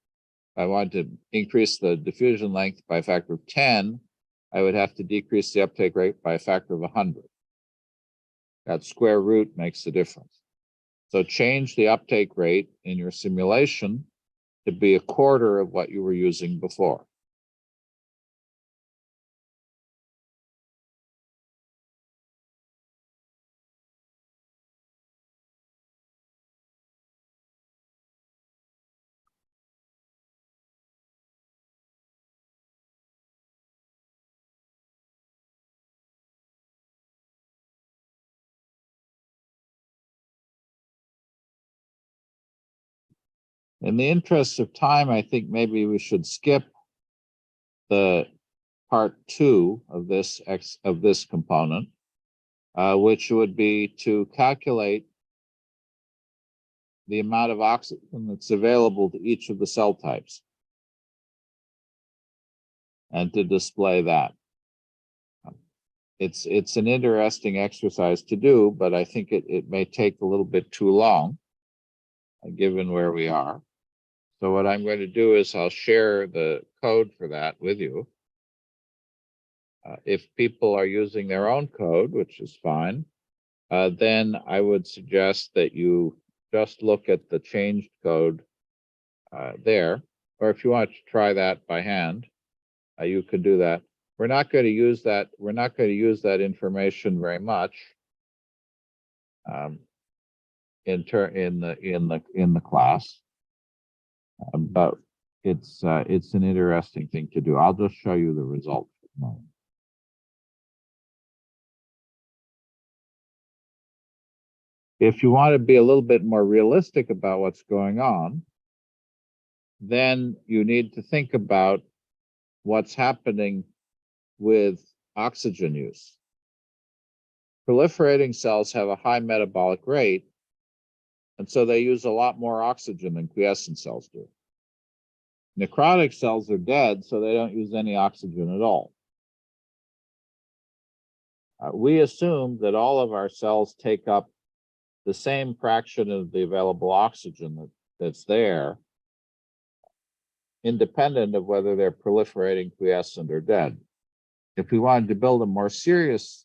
If I want to increase the diffusion length by a factor of 10, I would have to decrease the uptake rate by a factor of 100. That square root makes the difference. So change the uptake rate in your simulation to be a quarter of what you were using before. In the interest of time, I think maybe we should skip the part 2 of this component, which would be to calculate the amount of oxygen that's available to each of the cell types and to display that. It's an interesting exercise to do, but I think it may take a little bit too long, given where we are. So what I'm going to do is I'll share the code for that with you. If people are using their own code, which is fine, then I would suggest that you just look at the changed code there, or if you want to try that by hand, you could do that. We're not going to use that. We're not going to use that information very much in the class. But it's an interesting thing to do. I'll just show you the result. If you want to be a little bit more realistic about what's going on, then you need to think about what's happening with oxygen use. Proliferating cells have a high metabolic rate, and so they use a lot more oxygen than quiescent cells do. Necrotic cells are dead, so they don't use any oxygen at all. We assume that all of our cells take up the same fraction of the available oxygen that's there, independent of whether they're proliferating, quiescent, or dead. If we wanted to build a more serious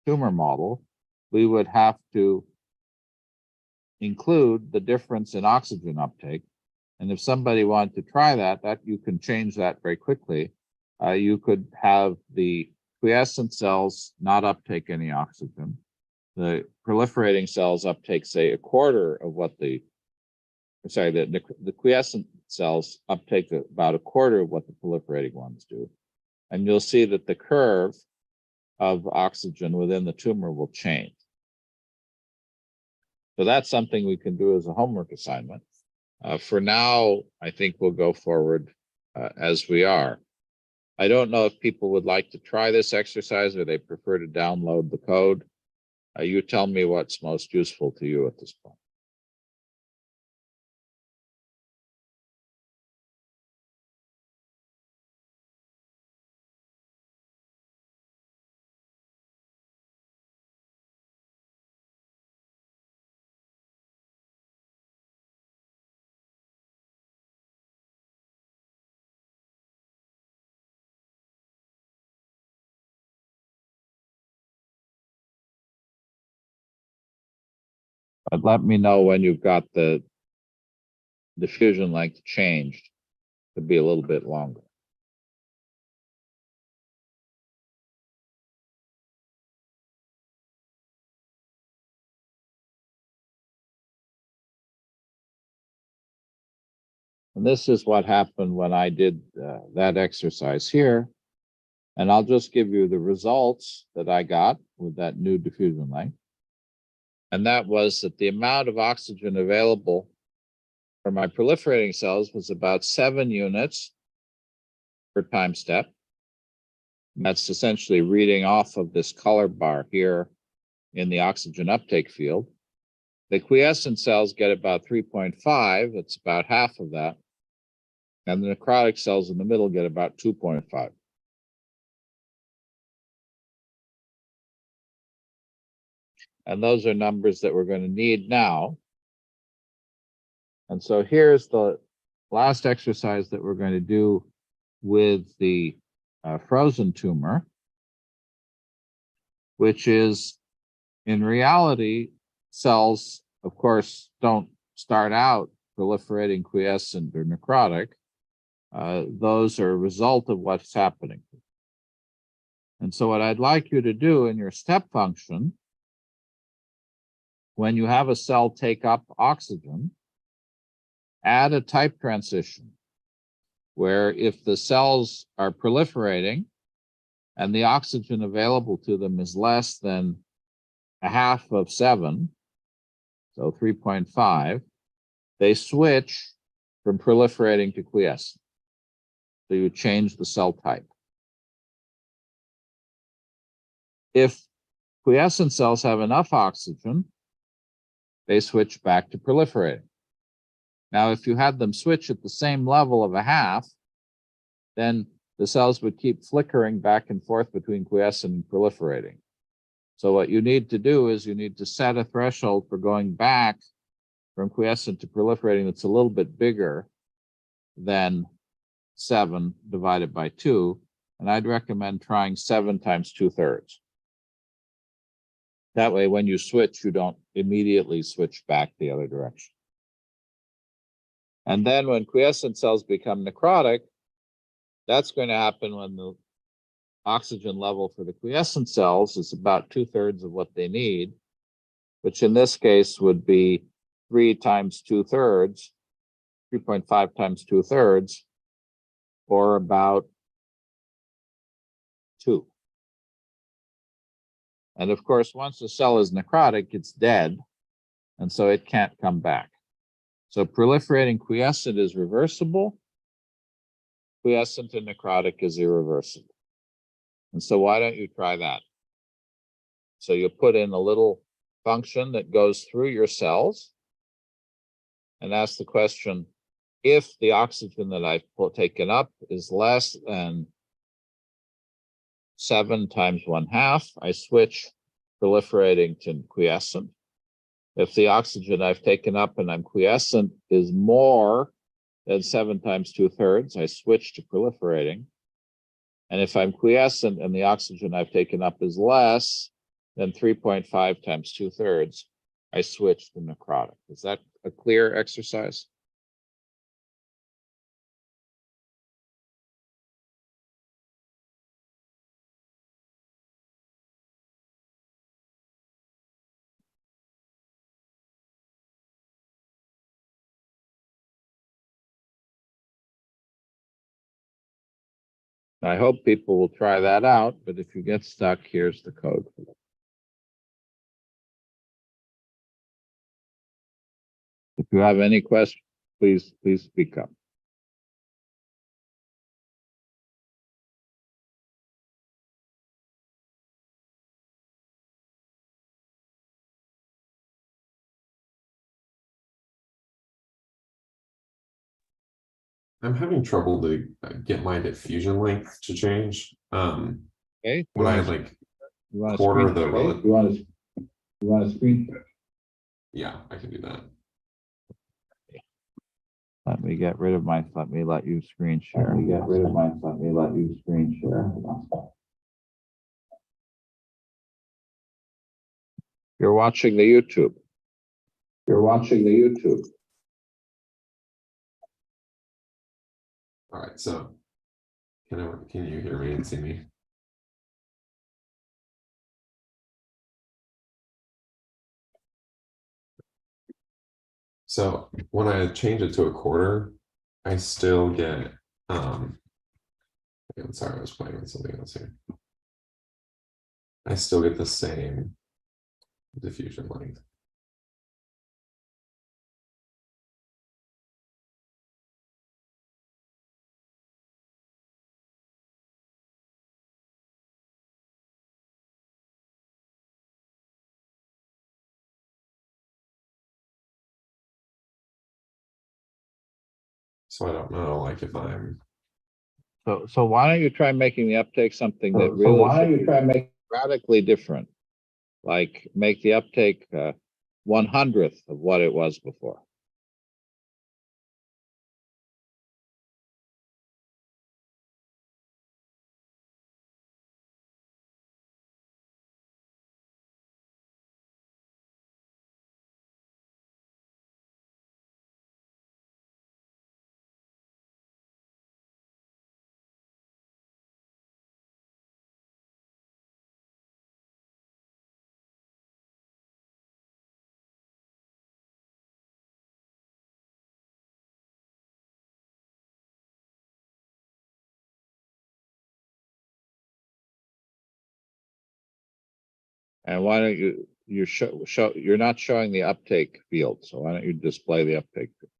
tumor model, we would have to include the difference in oxygen uptake. And if somebody wanted to try that you can change that very quickly. You could have the quiescent cells not uptake any oxygen. The proliferating cells uptake, say, a quarter of what the quiescent cells uptake about a quarter of what the proliferating ones do. And you'll see that the curve of oxygen within the tumor will change. So that's something we can do as a homework assignment. For now, I think we'll go forward as we are. I don't know if people would like to try this exercise or they prefer to download the code. You tell me what's most useful to you at this point. But let me know when you've got the diffusion length changed to be a little bit longer. And this is what happened when I did that exercise here. And I'll just give you the results that I got with that new diffusion length. And that was that the amount of oxygen available for my proliferating cells was about 7 units per time step. And that's essentially reading off of this color bar here in the oxygen uptake field. The quiescent cells get about 3.5, it's about half of that. And the necrotic cells in the middle get about 2.5. And those are numbers that we're going to need now. And so here's the last exercise that we're going to do with the frozen tumor, which is, in reality, cells, of course, don't start out proliferating, quiescent, or necrotic. Those are a result of what's happening. And so what I'd like you to do in your step function, when you have a cell take up oxygen, add a type transition where if the cells are proliferating and the oxygen available to them is less than a half of 7, so 3.5, they switch from proliferating to quiescent. So you change the cell type. If quiescent cells have enough oxygen, they switch back to proliferating. Now, if you had them switch at the same level of a half, then the cells would keep flickering back and forth between quiescent and proliferating. So what you need to do is you need to set a threshold for going back from quiescent to proliferating that's a little bit bigger than 7 divided by 2. And I'd recommend trying 7 times 2/3. That way, when you switch, you don't immediately switch back the other direction. And then when quiescent cells become necrotic, that's going to happen when the oxygen level for the quiescent cells is about 2/3 of what they need, which in this case would be 3 times 2/3, 3.5 times 2/3, or about 2. And of course, once a cell is necrotic, it's dead, and so it can't come back. So proliferating quiescent is reversible. Quiescent and necrotic is irreversible. And so why don't you try that? So you put in a little function that goes through your cells and ask the question, if the oxygen that I've taken up is less than 7 times 1/2, I switch proliferating to quiescent. If the oxygen I've taken up and I'm quiescent is more than 7 times 2/3, I switch to proliferating. And if I'm quiescent and the oxygen I've taken up is less than 3.5 times 2/3, I switch to necrotic. Is that a clear exercise? I hope people will try that out, but if you get stuck, here's the code for that. If you have any questions, please speak up. I'm having trouble to get my diffusion length to change. Okay. When I like You want to quarter screen the share? rel- You want to screen share? yeah, I can do that. Let me let you screen share. Let me let you screen share. You're watching the YouTube. All right, so can you hear me and see me? So when I change it to a quarter, I still get, I'm sorry, I was playing with something else here. I still get the same diffusion length. So I don't know, like if I'm, So why don't you try making the uptake something that So really why don't should you try be make radically different? Like make the uptake 1/100th of what it was before. And why don't you show you're not showing the uptake field, so why don't you display the uptake field?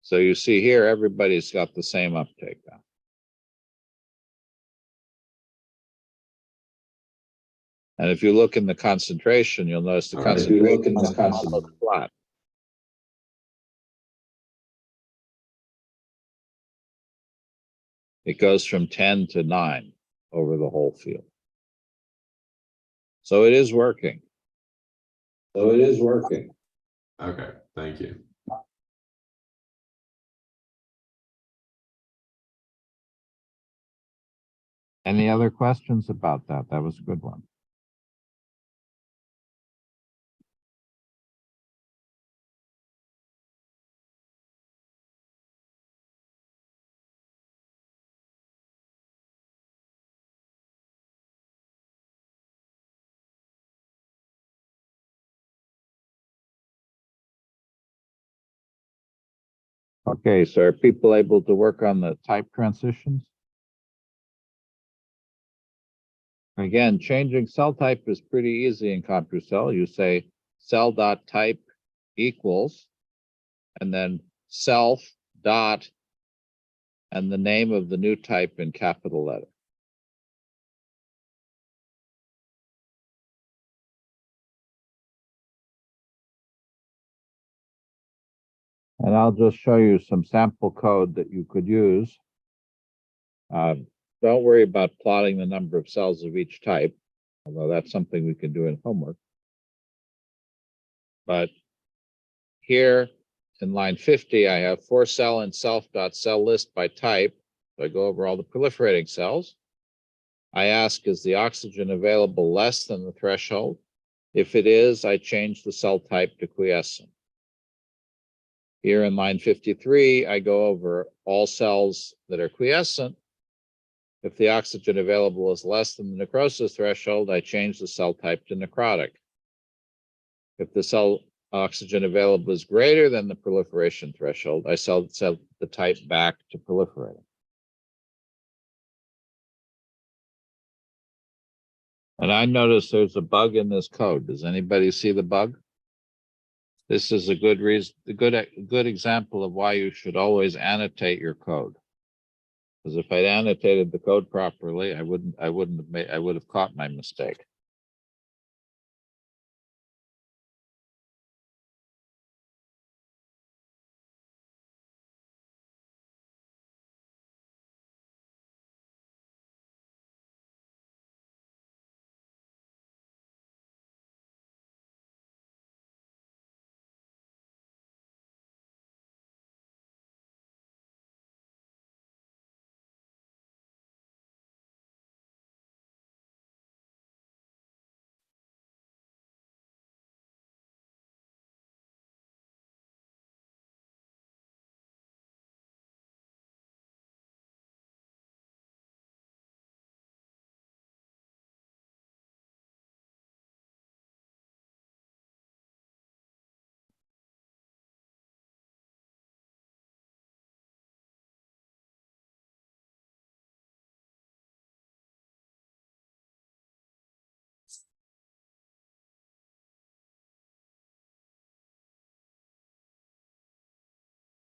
So you see here, everybody's got the same uptake now. And if you look in the concentration, you'll notice the All right, if you look concentration in the concentration- looks flat. It goes from 10 to 9 over the whole field. So it is working. okay, thank you. Any other questions about that? That was a good one. Okay, so are people able to work on the type transitions? Again, changing cell type is pretty easy in CompuCell. You say cell.type equals, and then self dot, and the name of the new type in capital letter. And I'll just show you some sample code that you could use. Don't worry about plotting the number of cells of each type, although that's something we can do in homework. But here in line 50, I have for cell and self.cell list by type. So I go over all the proliferating cells. I ask, is the oxygen available less than the threshold? If it is, I change the cell type to quiescent. Here in line 53, I go over all cells that are quiescent. If the oxygen available is less than the necrosis threshold, I change the cell type to necrotic. If the cell oxygen available is greater than the proliferation threshold, I set the type back to proliferating. And I notice there's a bug in this code. Does anybody see the bug? This is a good reason, a good example of why you should always annotate your code. Because if I'd annotated the code properly, I would have caught my mistake.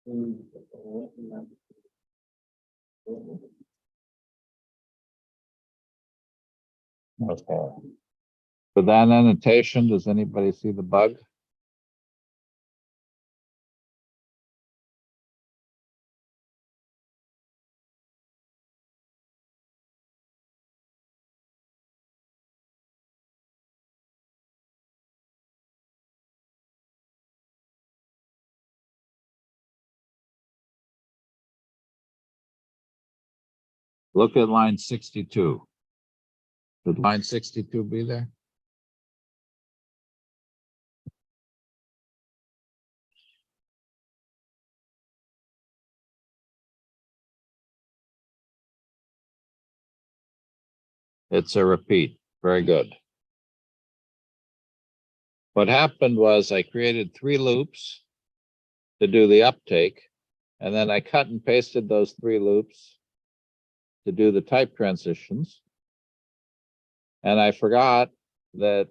Okay. For that annotation, does anybody see the bug? Look at line 62. Should line 62 be there? It's a repeat. Very good. What happened was I created 3 loops to do the uptake, and then I cut and pasted those 3 loops to do the type transitions. And I forgot that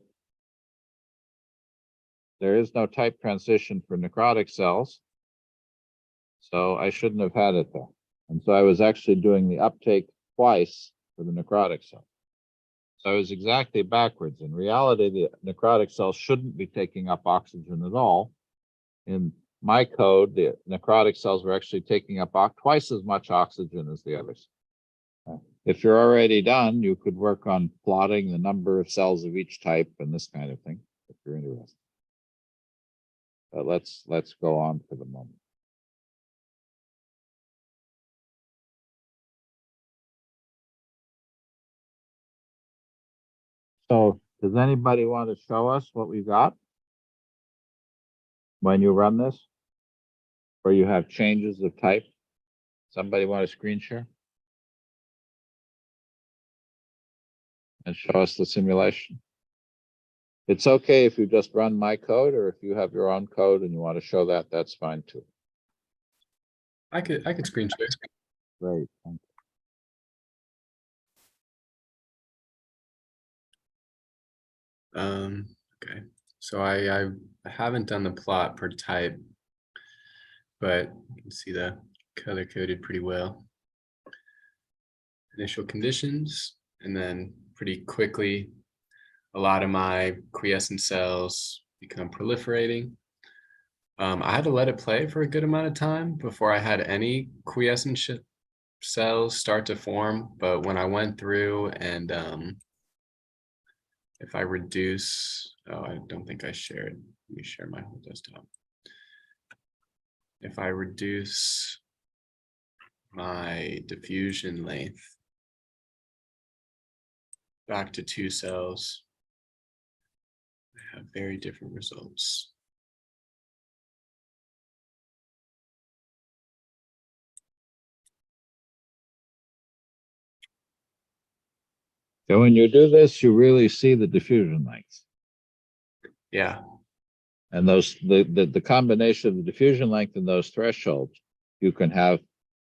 there is no type transition for necrotic cells. So I shouldn't have had it there. And so I was actually doing the uptake twice for the necrotic cell. So I was exactly backwards. In reality, the necrotic cells shouldn't be taking up oxygen at all. In my code, the necrotic cells were actually taking up twice as much oxygen as the others. If you're already done, you could work on plotting the number of cells of each type and this kind of thing, if you're interested. But let's go on for the moment. So does anybody want to show us what we've got when you run this? Or you have changes of type? Somebody want to screen share? And show us the simulation. It's okay if you just run my code, or if you have your own code and you want to show that, that's fine too. I could screen share. Great. Thank you. Okay. So I haven't done the plot per type, but you can see the color coded pretty well. Initial conditions, and then pretty quickly, a lot of my quiescent cells become proliferating. I had to let it play for a good amount of time before I had any quiescent cells start to form. But when I went through and if I reduce, oh, I don't think I shared. Let me share my whole desktop. If I reduce my diffusion length back to 2 cells, I have very different results. So when you do this, you really see the diffusion length. Yeah. And those the combination of the diffusion length and those thresholds, you can have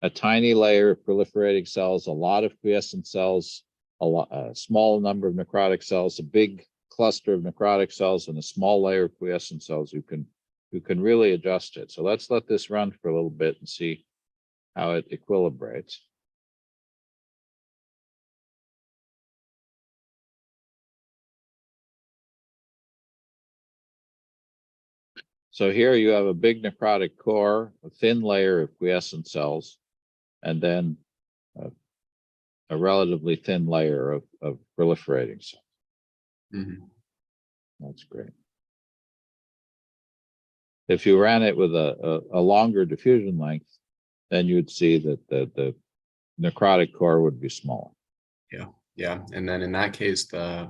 a tiny layer of proliferating cells, a lot of quiescent cells, a small number of necrotic cells, a big cluster of necrotic cells, and a small layer of quiescent cells. You can really adjust it. So let's let this run for a little bit and see how it equilibrates. So here you have a big necrotic core, a thin layer of quiescent cells, and then a relatively thin layer of proliferating cells. Mm-hmm. That's great. If you ran it with a longer diffusion length, then you'd see that the necrotic core would be smaller. Yeah. And then in that case, the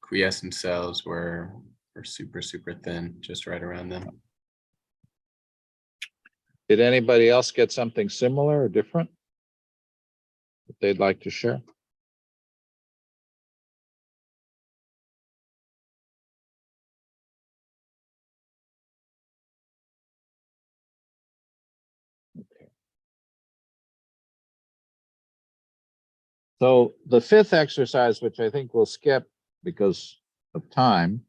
quiescent cells were super, super thin, just right around them. Did anybody else get something similar or different that they'd like to share? Okay. So the 5th exercise, which I think we'll skip because of time,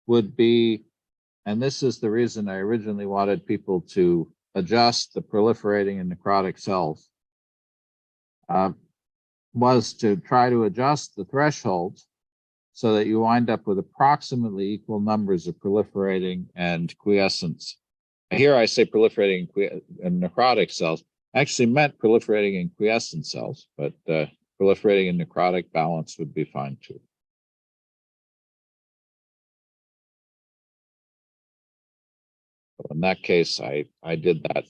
would be, and this is the reason I originally wanted people to adjust the proliferating and necrotic cells was to try to adjust the thresholds so that you wind up with approximately equal numbers of proliferating and quiescence. Here I say proliferating and necrotic cells. I actually meant proliferating and quiescent cells, but proliferating and necrotic balance would be fine too. So in that case, I did that,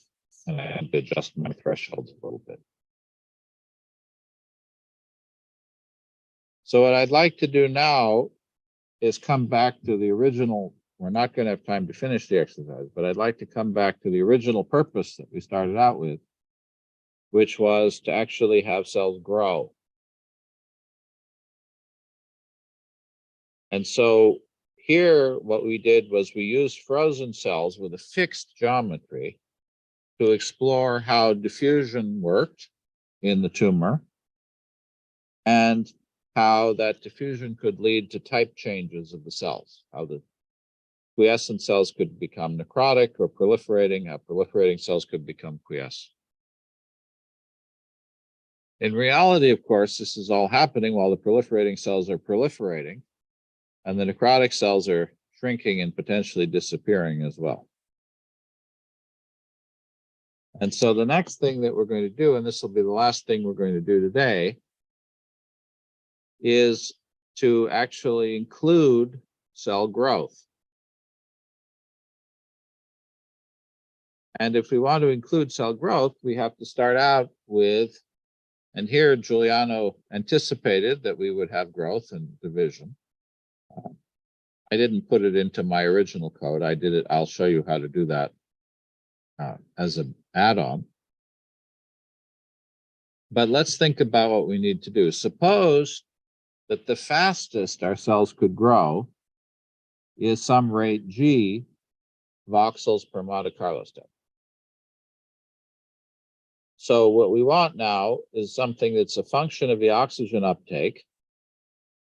and I had to adjust my thresholds a little bit. So what I'd like to do now is come back to the original. We're not going to have time to finish the exercise, but I'd like to come back to the original purpose that we started out with, which was to actually have cells grow. And so here, what we did was we used frozen cells with a fixed geometry to explore how diffusion worked in the tumor and how that diffusion could lead to type changes of the cells, how the quiescent cells could become necrotic or proliferating, how proliferating cells could become quiescent. In reality, of course, this is all happening while the proliferating cells are proliferating, and the necrotic cells are shrinking and potentially disappearing as well. And so the next thing that we're going to do, and this will be the last thing we're going to do today, is to actually include cell growth. And if we want to include cell growth, we have to start out with, and here Juliano anticipated that we would have growth and division. I didn't put it into my original code. I did it. I'll show you how to do that as an add-on. But let's think about what we need to do. Suppose that the fastest our cells could grow is some rate G voxels per Monte Carlo step. So what we want now is something that's a function of the oxygen uptake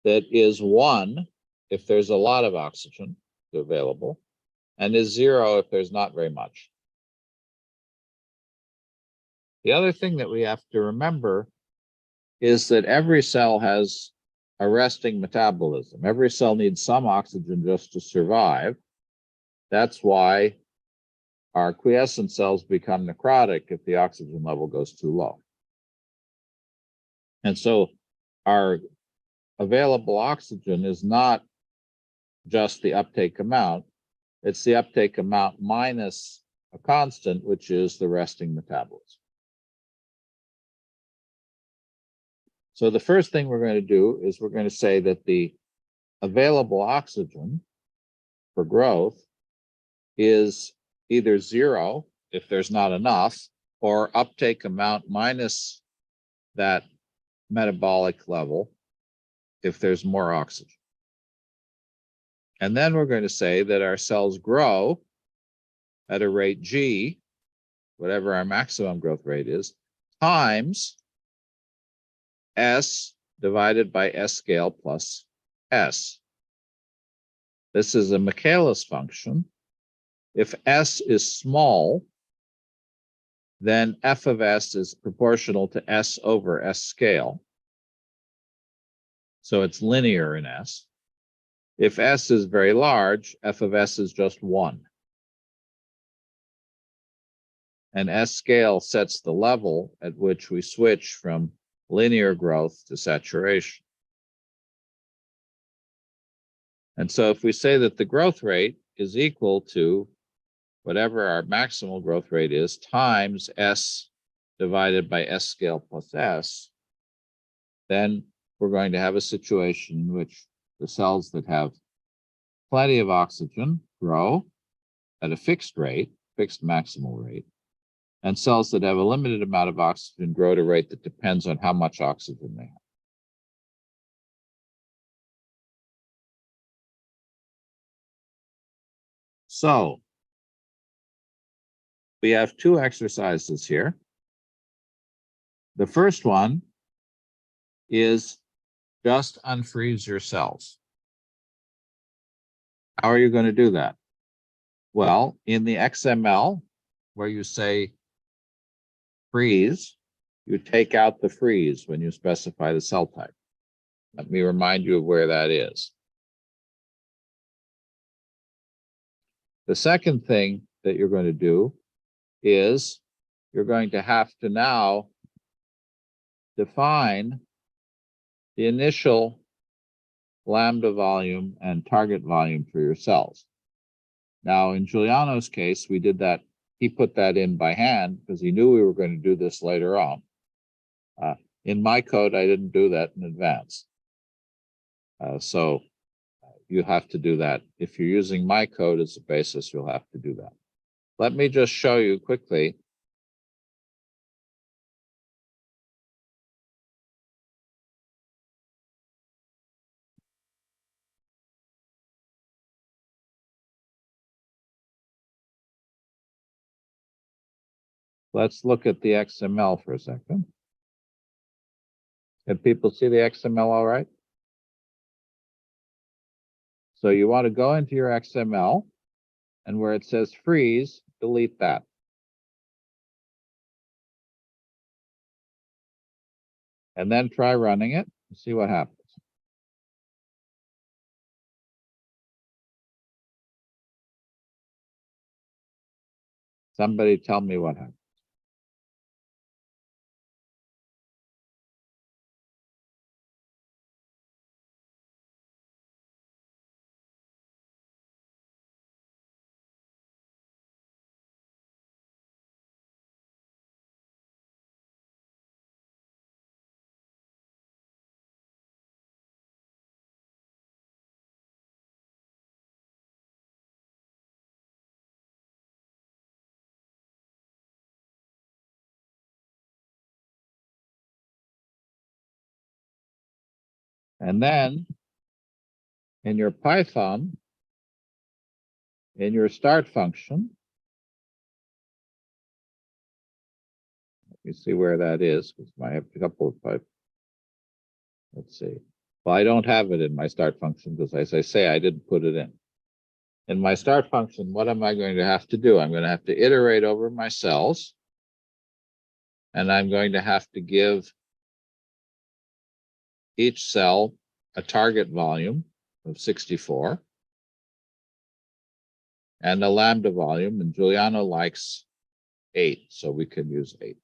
that is 1 if there's a lot of oxygen available, and is 0 if there's not very much. The other thing that we have to remember is that every cell has a resting metabolism. Every cell needs some oxygen just to survive. That's why our quiescent cells become necrotic if the oxygen level goes too low. And so our available oxygen is not just the uptake amount, it's the uptake amount minus a constant, which is the resting metabolism. So the first thing we're going to do is we're going to say that the available oxygen for growth is either 0 if there's not enough, or uptake amount minus that metabolic level if there's more oxygen. And then we're going to say that our cells grow at a rate G, whatever our maximum growth rate is, times S divided by S scale plus S. This is a Michaelis function. If S is small, then F of S is proportional to S over S scale. So it's linear in S. If S is very large, F of S is just 1. And S scale sets the level at which we switch from linear growth to saturation. And so if we say that the growth rate is equal to whatever our maximal growth rate is times S divided by S scale plus S, then we're going to have a situation in which the cells that have plenty of oxygen grow at a fixed rate, fixed maximal rate, and cells that have a limited amount of oxygen grow at a rate that depends on how much oxygen they have. So we have 2 exercises here. The first one is just unfreeze your cells. How are you going to do that? Well, in the XML, where you say freeze, you take out the freeze when you specify the cell type. Let me remind you of where that is. The second thing that you're going to do is you're going to have to now define the initial lambda volume and target volume for your cells. Now, in Giuliano's case, we did that. He put that in by hand because he knew we were going to do this later on. In my code, I didn't do that in advance. So you have to do that. If you're using my code as a basis, you'll have to do that. Let me just show you quickly. Let's look at the XML for a second. Can people see the XML all right? So you want to go into your XML, and where it says freeze, delete that. And then try running it and see what happens. Somebody tell me what happened. And then in your Python, in your start function, let me see where that is, because I have a couple of Python. Let's see. Well, I don't have it in my start function because, as I say, I didn't put it in. In my start function, what am I going to have to do? I'm going to have to iterate over my cells, and I'm going to have to give each cell a target volume of 64 and a lambda volume, and Juliano likes 8, so we can use 8.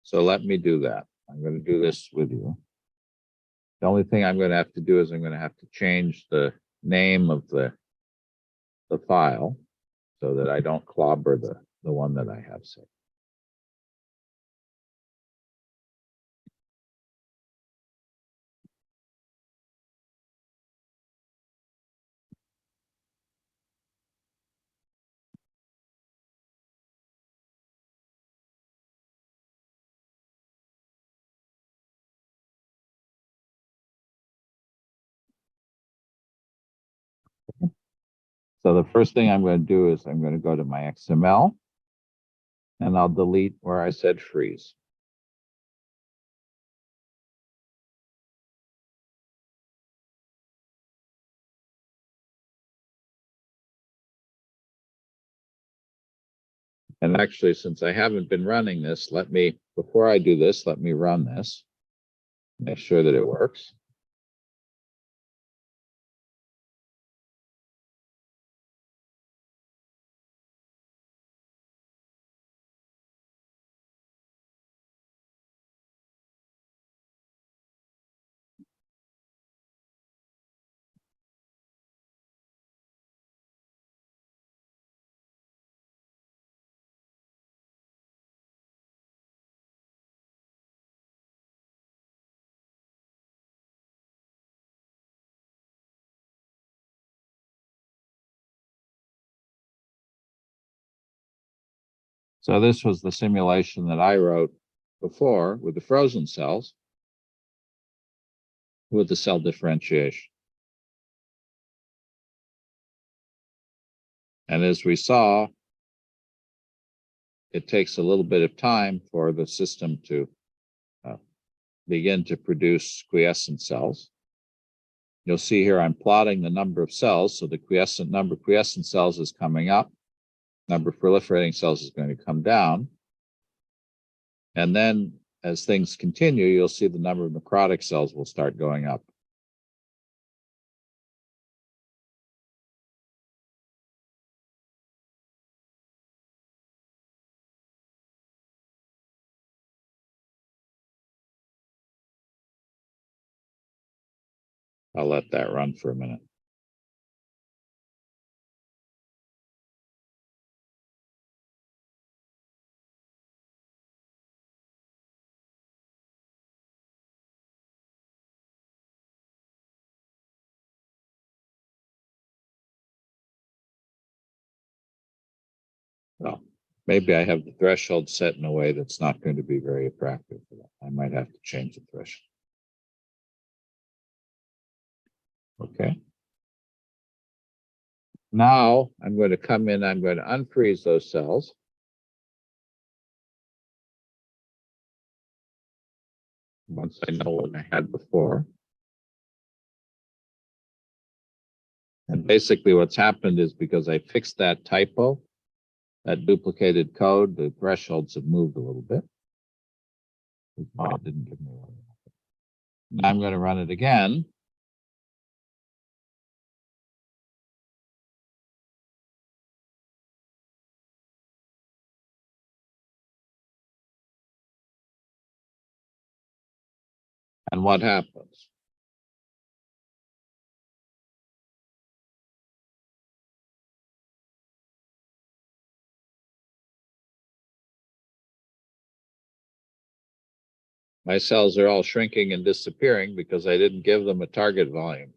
So let me do that. I'm going to do this with you. The only thing I'm going to have to do is I'm going to have to change the name of the file so that I don't clobber the one that I have saved. So the first thing I'm going to do is I'm going to go to my XML, and I'll delete where I said freeze. And actually, since I haven't been running this, before I do this, let me run this, make sure that it works. So this was the simulation that I wrote before with the frozen cells, with the cell differentiation. And as we saw, it takes a little bit of time for the system to begin to produce quiescent cells. You'll see here I'm plotting the number of cells. So the number of quiescent cells is coming up. Number of proliferating cells is going to come down. And then as things continue, you'll see the number of necrotic cells will start going up. I'll let that run for a minute. Well, maybe I have the threshold set in a way that's not going to be very attractive for that. I might have to change the threshold. Okay. Now I'm going to come in, I'm going to unfreeze those cells. Once I know what I had before. And basically what's happened is because I fixed that typo, that duplicated code, the thresholds have moved a little bit. It didn't give me one. Now I'm going to run it again. And what happens? My cells are all shrinking and disappearing because I didn't give them a target volume.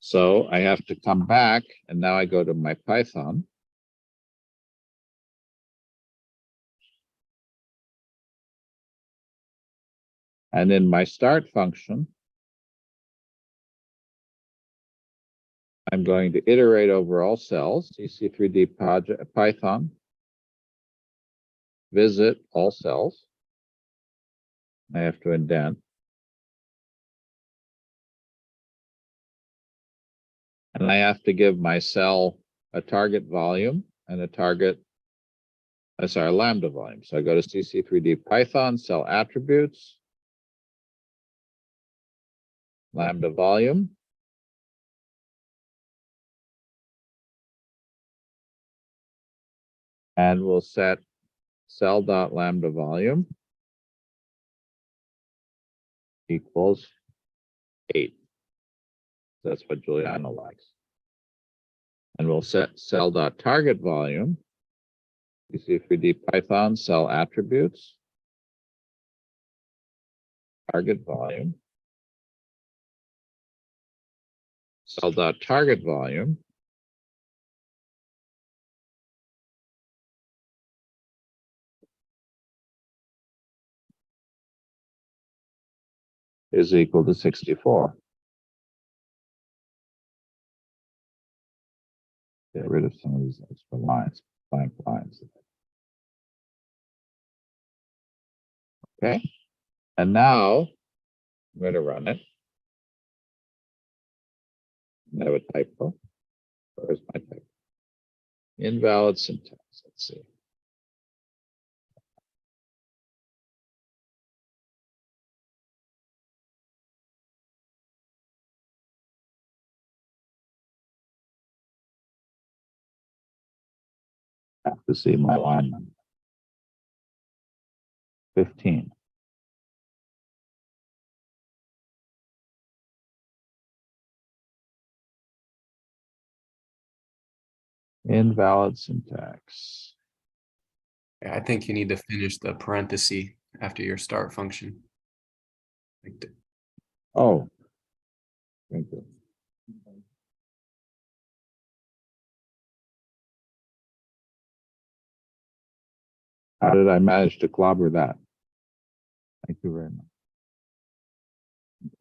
So I have to come back, and now I go to my Python. And in my start function, I'm going to iterate over all cells, CC3D project, Python, visit all cells. I have to indent. And I have to give my cell a target volume and a lambda volume. So I go to CC3D Python, cell attributes, lambda volume. And we'll set cell.lambda volume equals 8. That's what Juliano likes. And we'll set cell.target volume, CC3D Python, cell attributes, target volume, cell.target volume is equal to 64. Get rid of some of these extra lines, blank lines. Okay, and now I'm going to run it. I have a typo. Where's my typo? Invalid syntax. Let's see. I have to see my line number. 15. Invalid syntax. Yeah, I think you need to finish the parenthesis after your start function. Oh, thank you. How did I manage to clobber that? Thank you very much.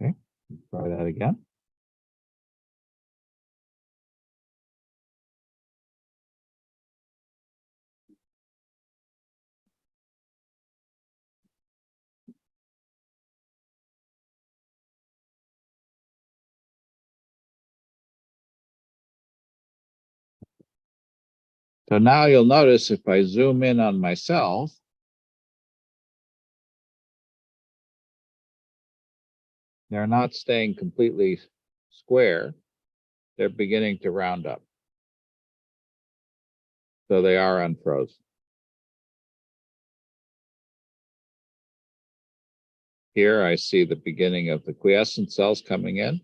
Okay, let's try that again. So now you'll notice if I zoom in on my cells, they're not staying completely square. They're beginning to round up. So they are unfrozen. Here I see the beginning of the quiescent cells coming in.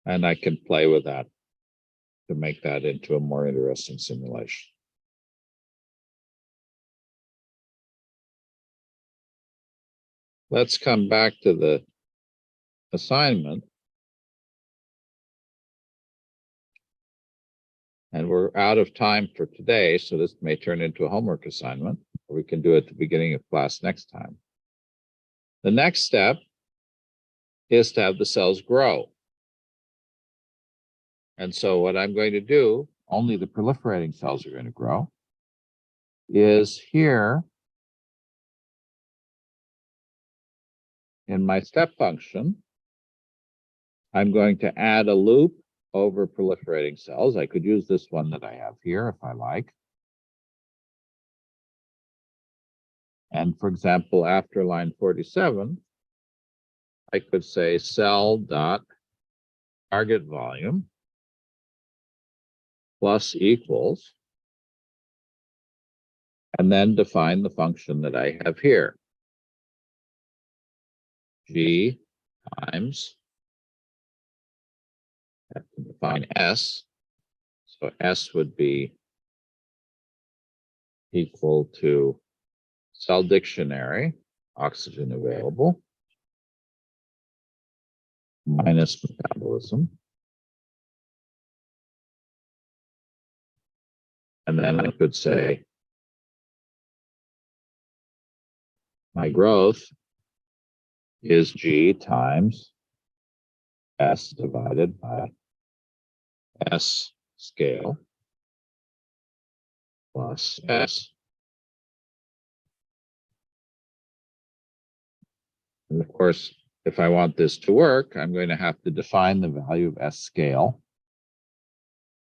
And I can play with that to make that into a more interesting simulation. Let's come back to the assignment. And we're out of time for today, so this may turn into a homework assignment, or we can do it at the beginning of class next time. The next step is to have the cells grow. And so what I'm going to do, only the proliferating cells are going to grow, is here in my step function, I'm going to add a loop over proliferating cells. I could use this one that I have here if I like. And for example, after line 47, I could say cell dot target volume plus equals, and then define the function that I have here. G times, I have to define S. So S would be equal to cell dictionary, oxygen available, minus metabolism. And then I could say my growth is G times S divided by S scale plus S. And of course, if I want this to work, I'm going to have to define the value of S scale,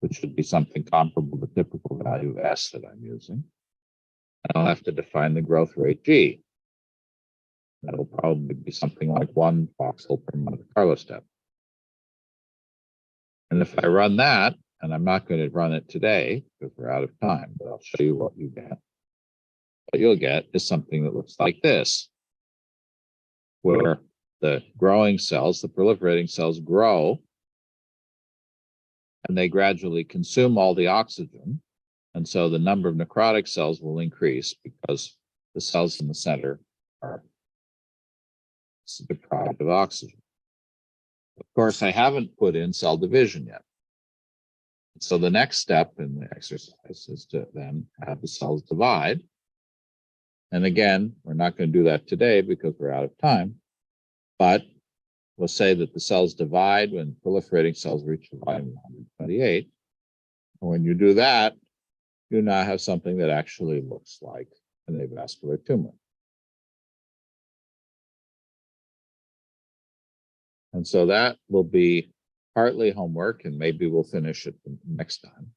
which should be something comparable to the typical value of S that I'm using. And I'll have to define the growth rate G. That'll probably be something like 1 voxel per Monte Carlo step. And if I run that, and I'm not going to run it today because we're out of time, but I'll show you what you get. What you'll get is something that looks like this, where the growing cells, the proliferating cells grow, and they gradually consume all the oxygen. And so the number of necrotic cells will increase because the cells in the center are deprived of oxygen. Of course, I haven't put in cell division yet. So the next step in the exercise is to then have the cells divide. And again, we're not going to do that today because we're out of time. But we'll say that the cells divide when proliferating cells reach the volume of 128. And when you do that, you now have something that actually looks like an avascular tumor. And so that will be partly homework, and maybe we'll finish it next time.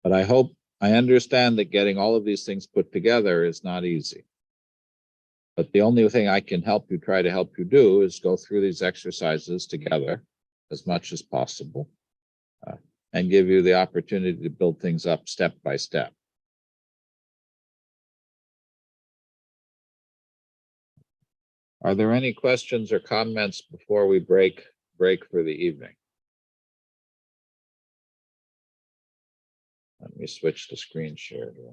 But I understand that getting all of these things put together is not easy. But the only thing I can try to help you do is go through these exercises together as much as possible and give you the opportunity to build things up step by step. Are there any questions or comments before we break for the evening? Let me switch to screen share here.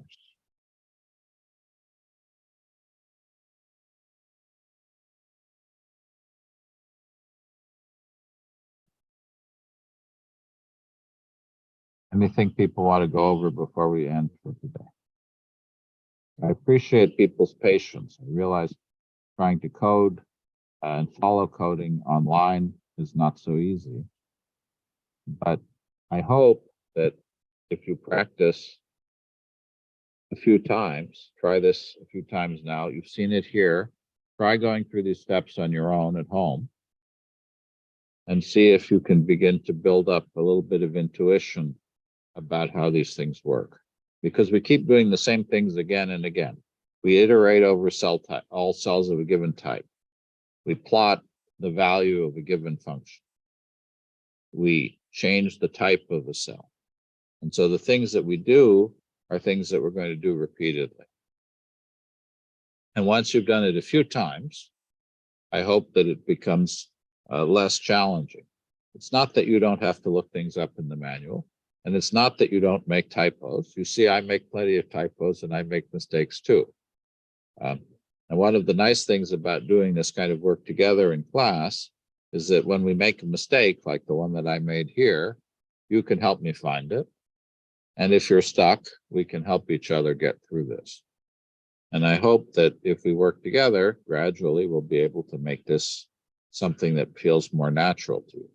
Anything people want to go over before we end for today? I appreciate people's patience. I realize trying to code and follow coding online is not so easy. But I hope that if you practice a few times. Try this a few times now. You've seen it here. Try going through these steps on your own at home and see if you can begin to build up a little bit of intuition about how these things work. Because we keep doing the same things again and again. We iterate over cell type, all cells of a given type. We plot the value of a given function. We change the type of a cell. And so the things that we do are things that we're going to do repeatedly. And once you've done it a few times, I hope that it becomes less challenging. It's not that you don't have to look things up in the manual, and it's not that you don't make typos. You see, I make plenty of typos and I make mistakes too. And one of the nice things about doing this kind of work together in class is that when we make a mistake, like the one that I made here, you can help me find it. And if you're stuck, we can help each other get through this. And I hope that if we work together, gradually we'll be able to make this something that feels more natural to you.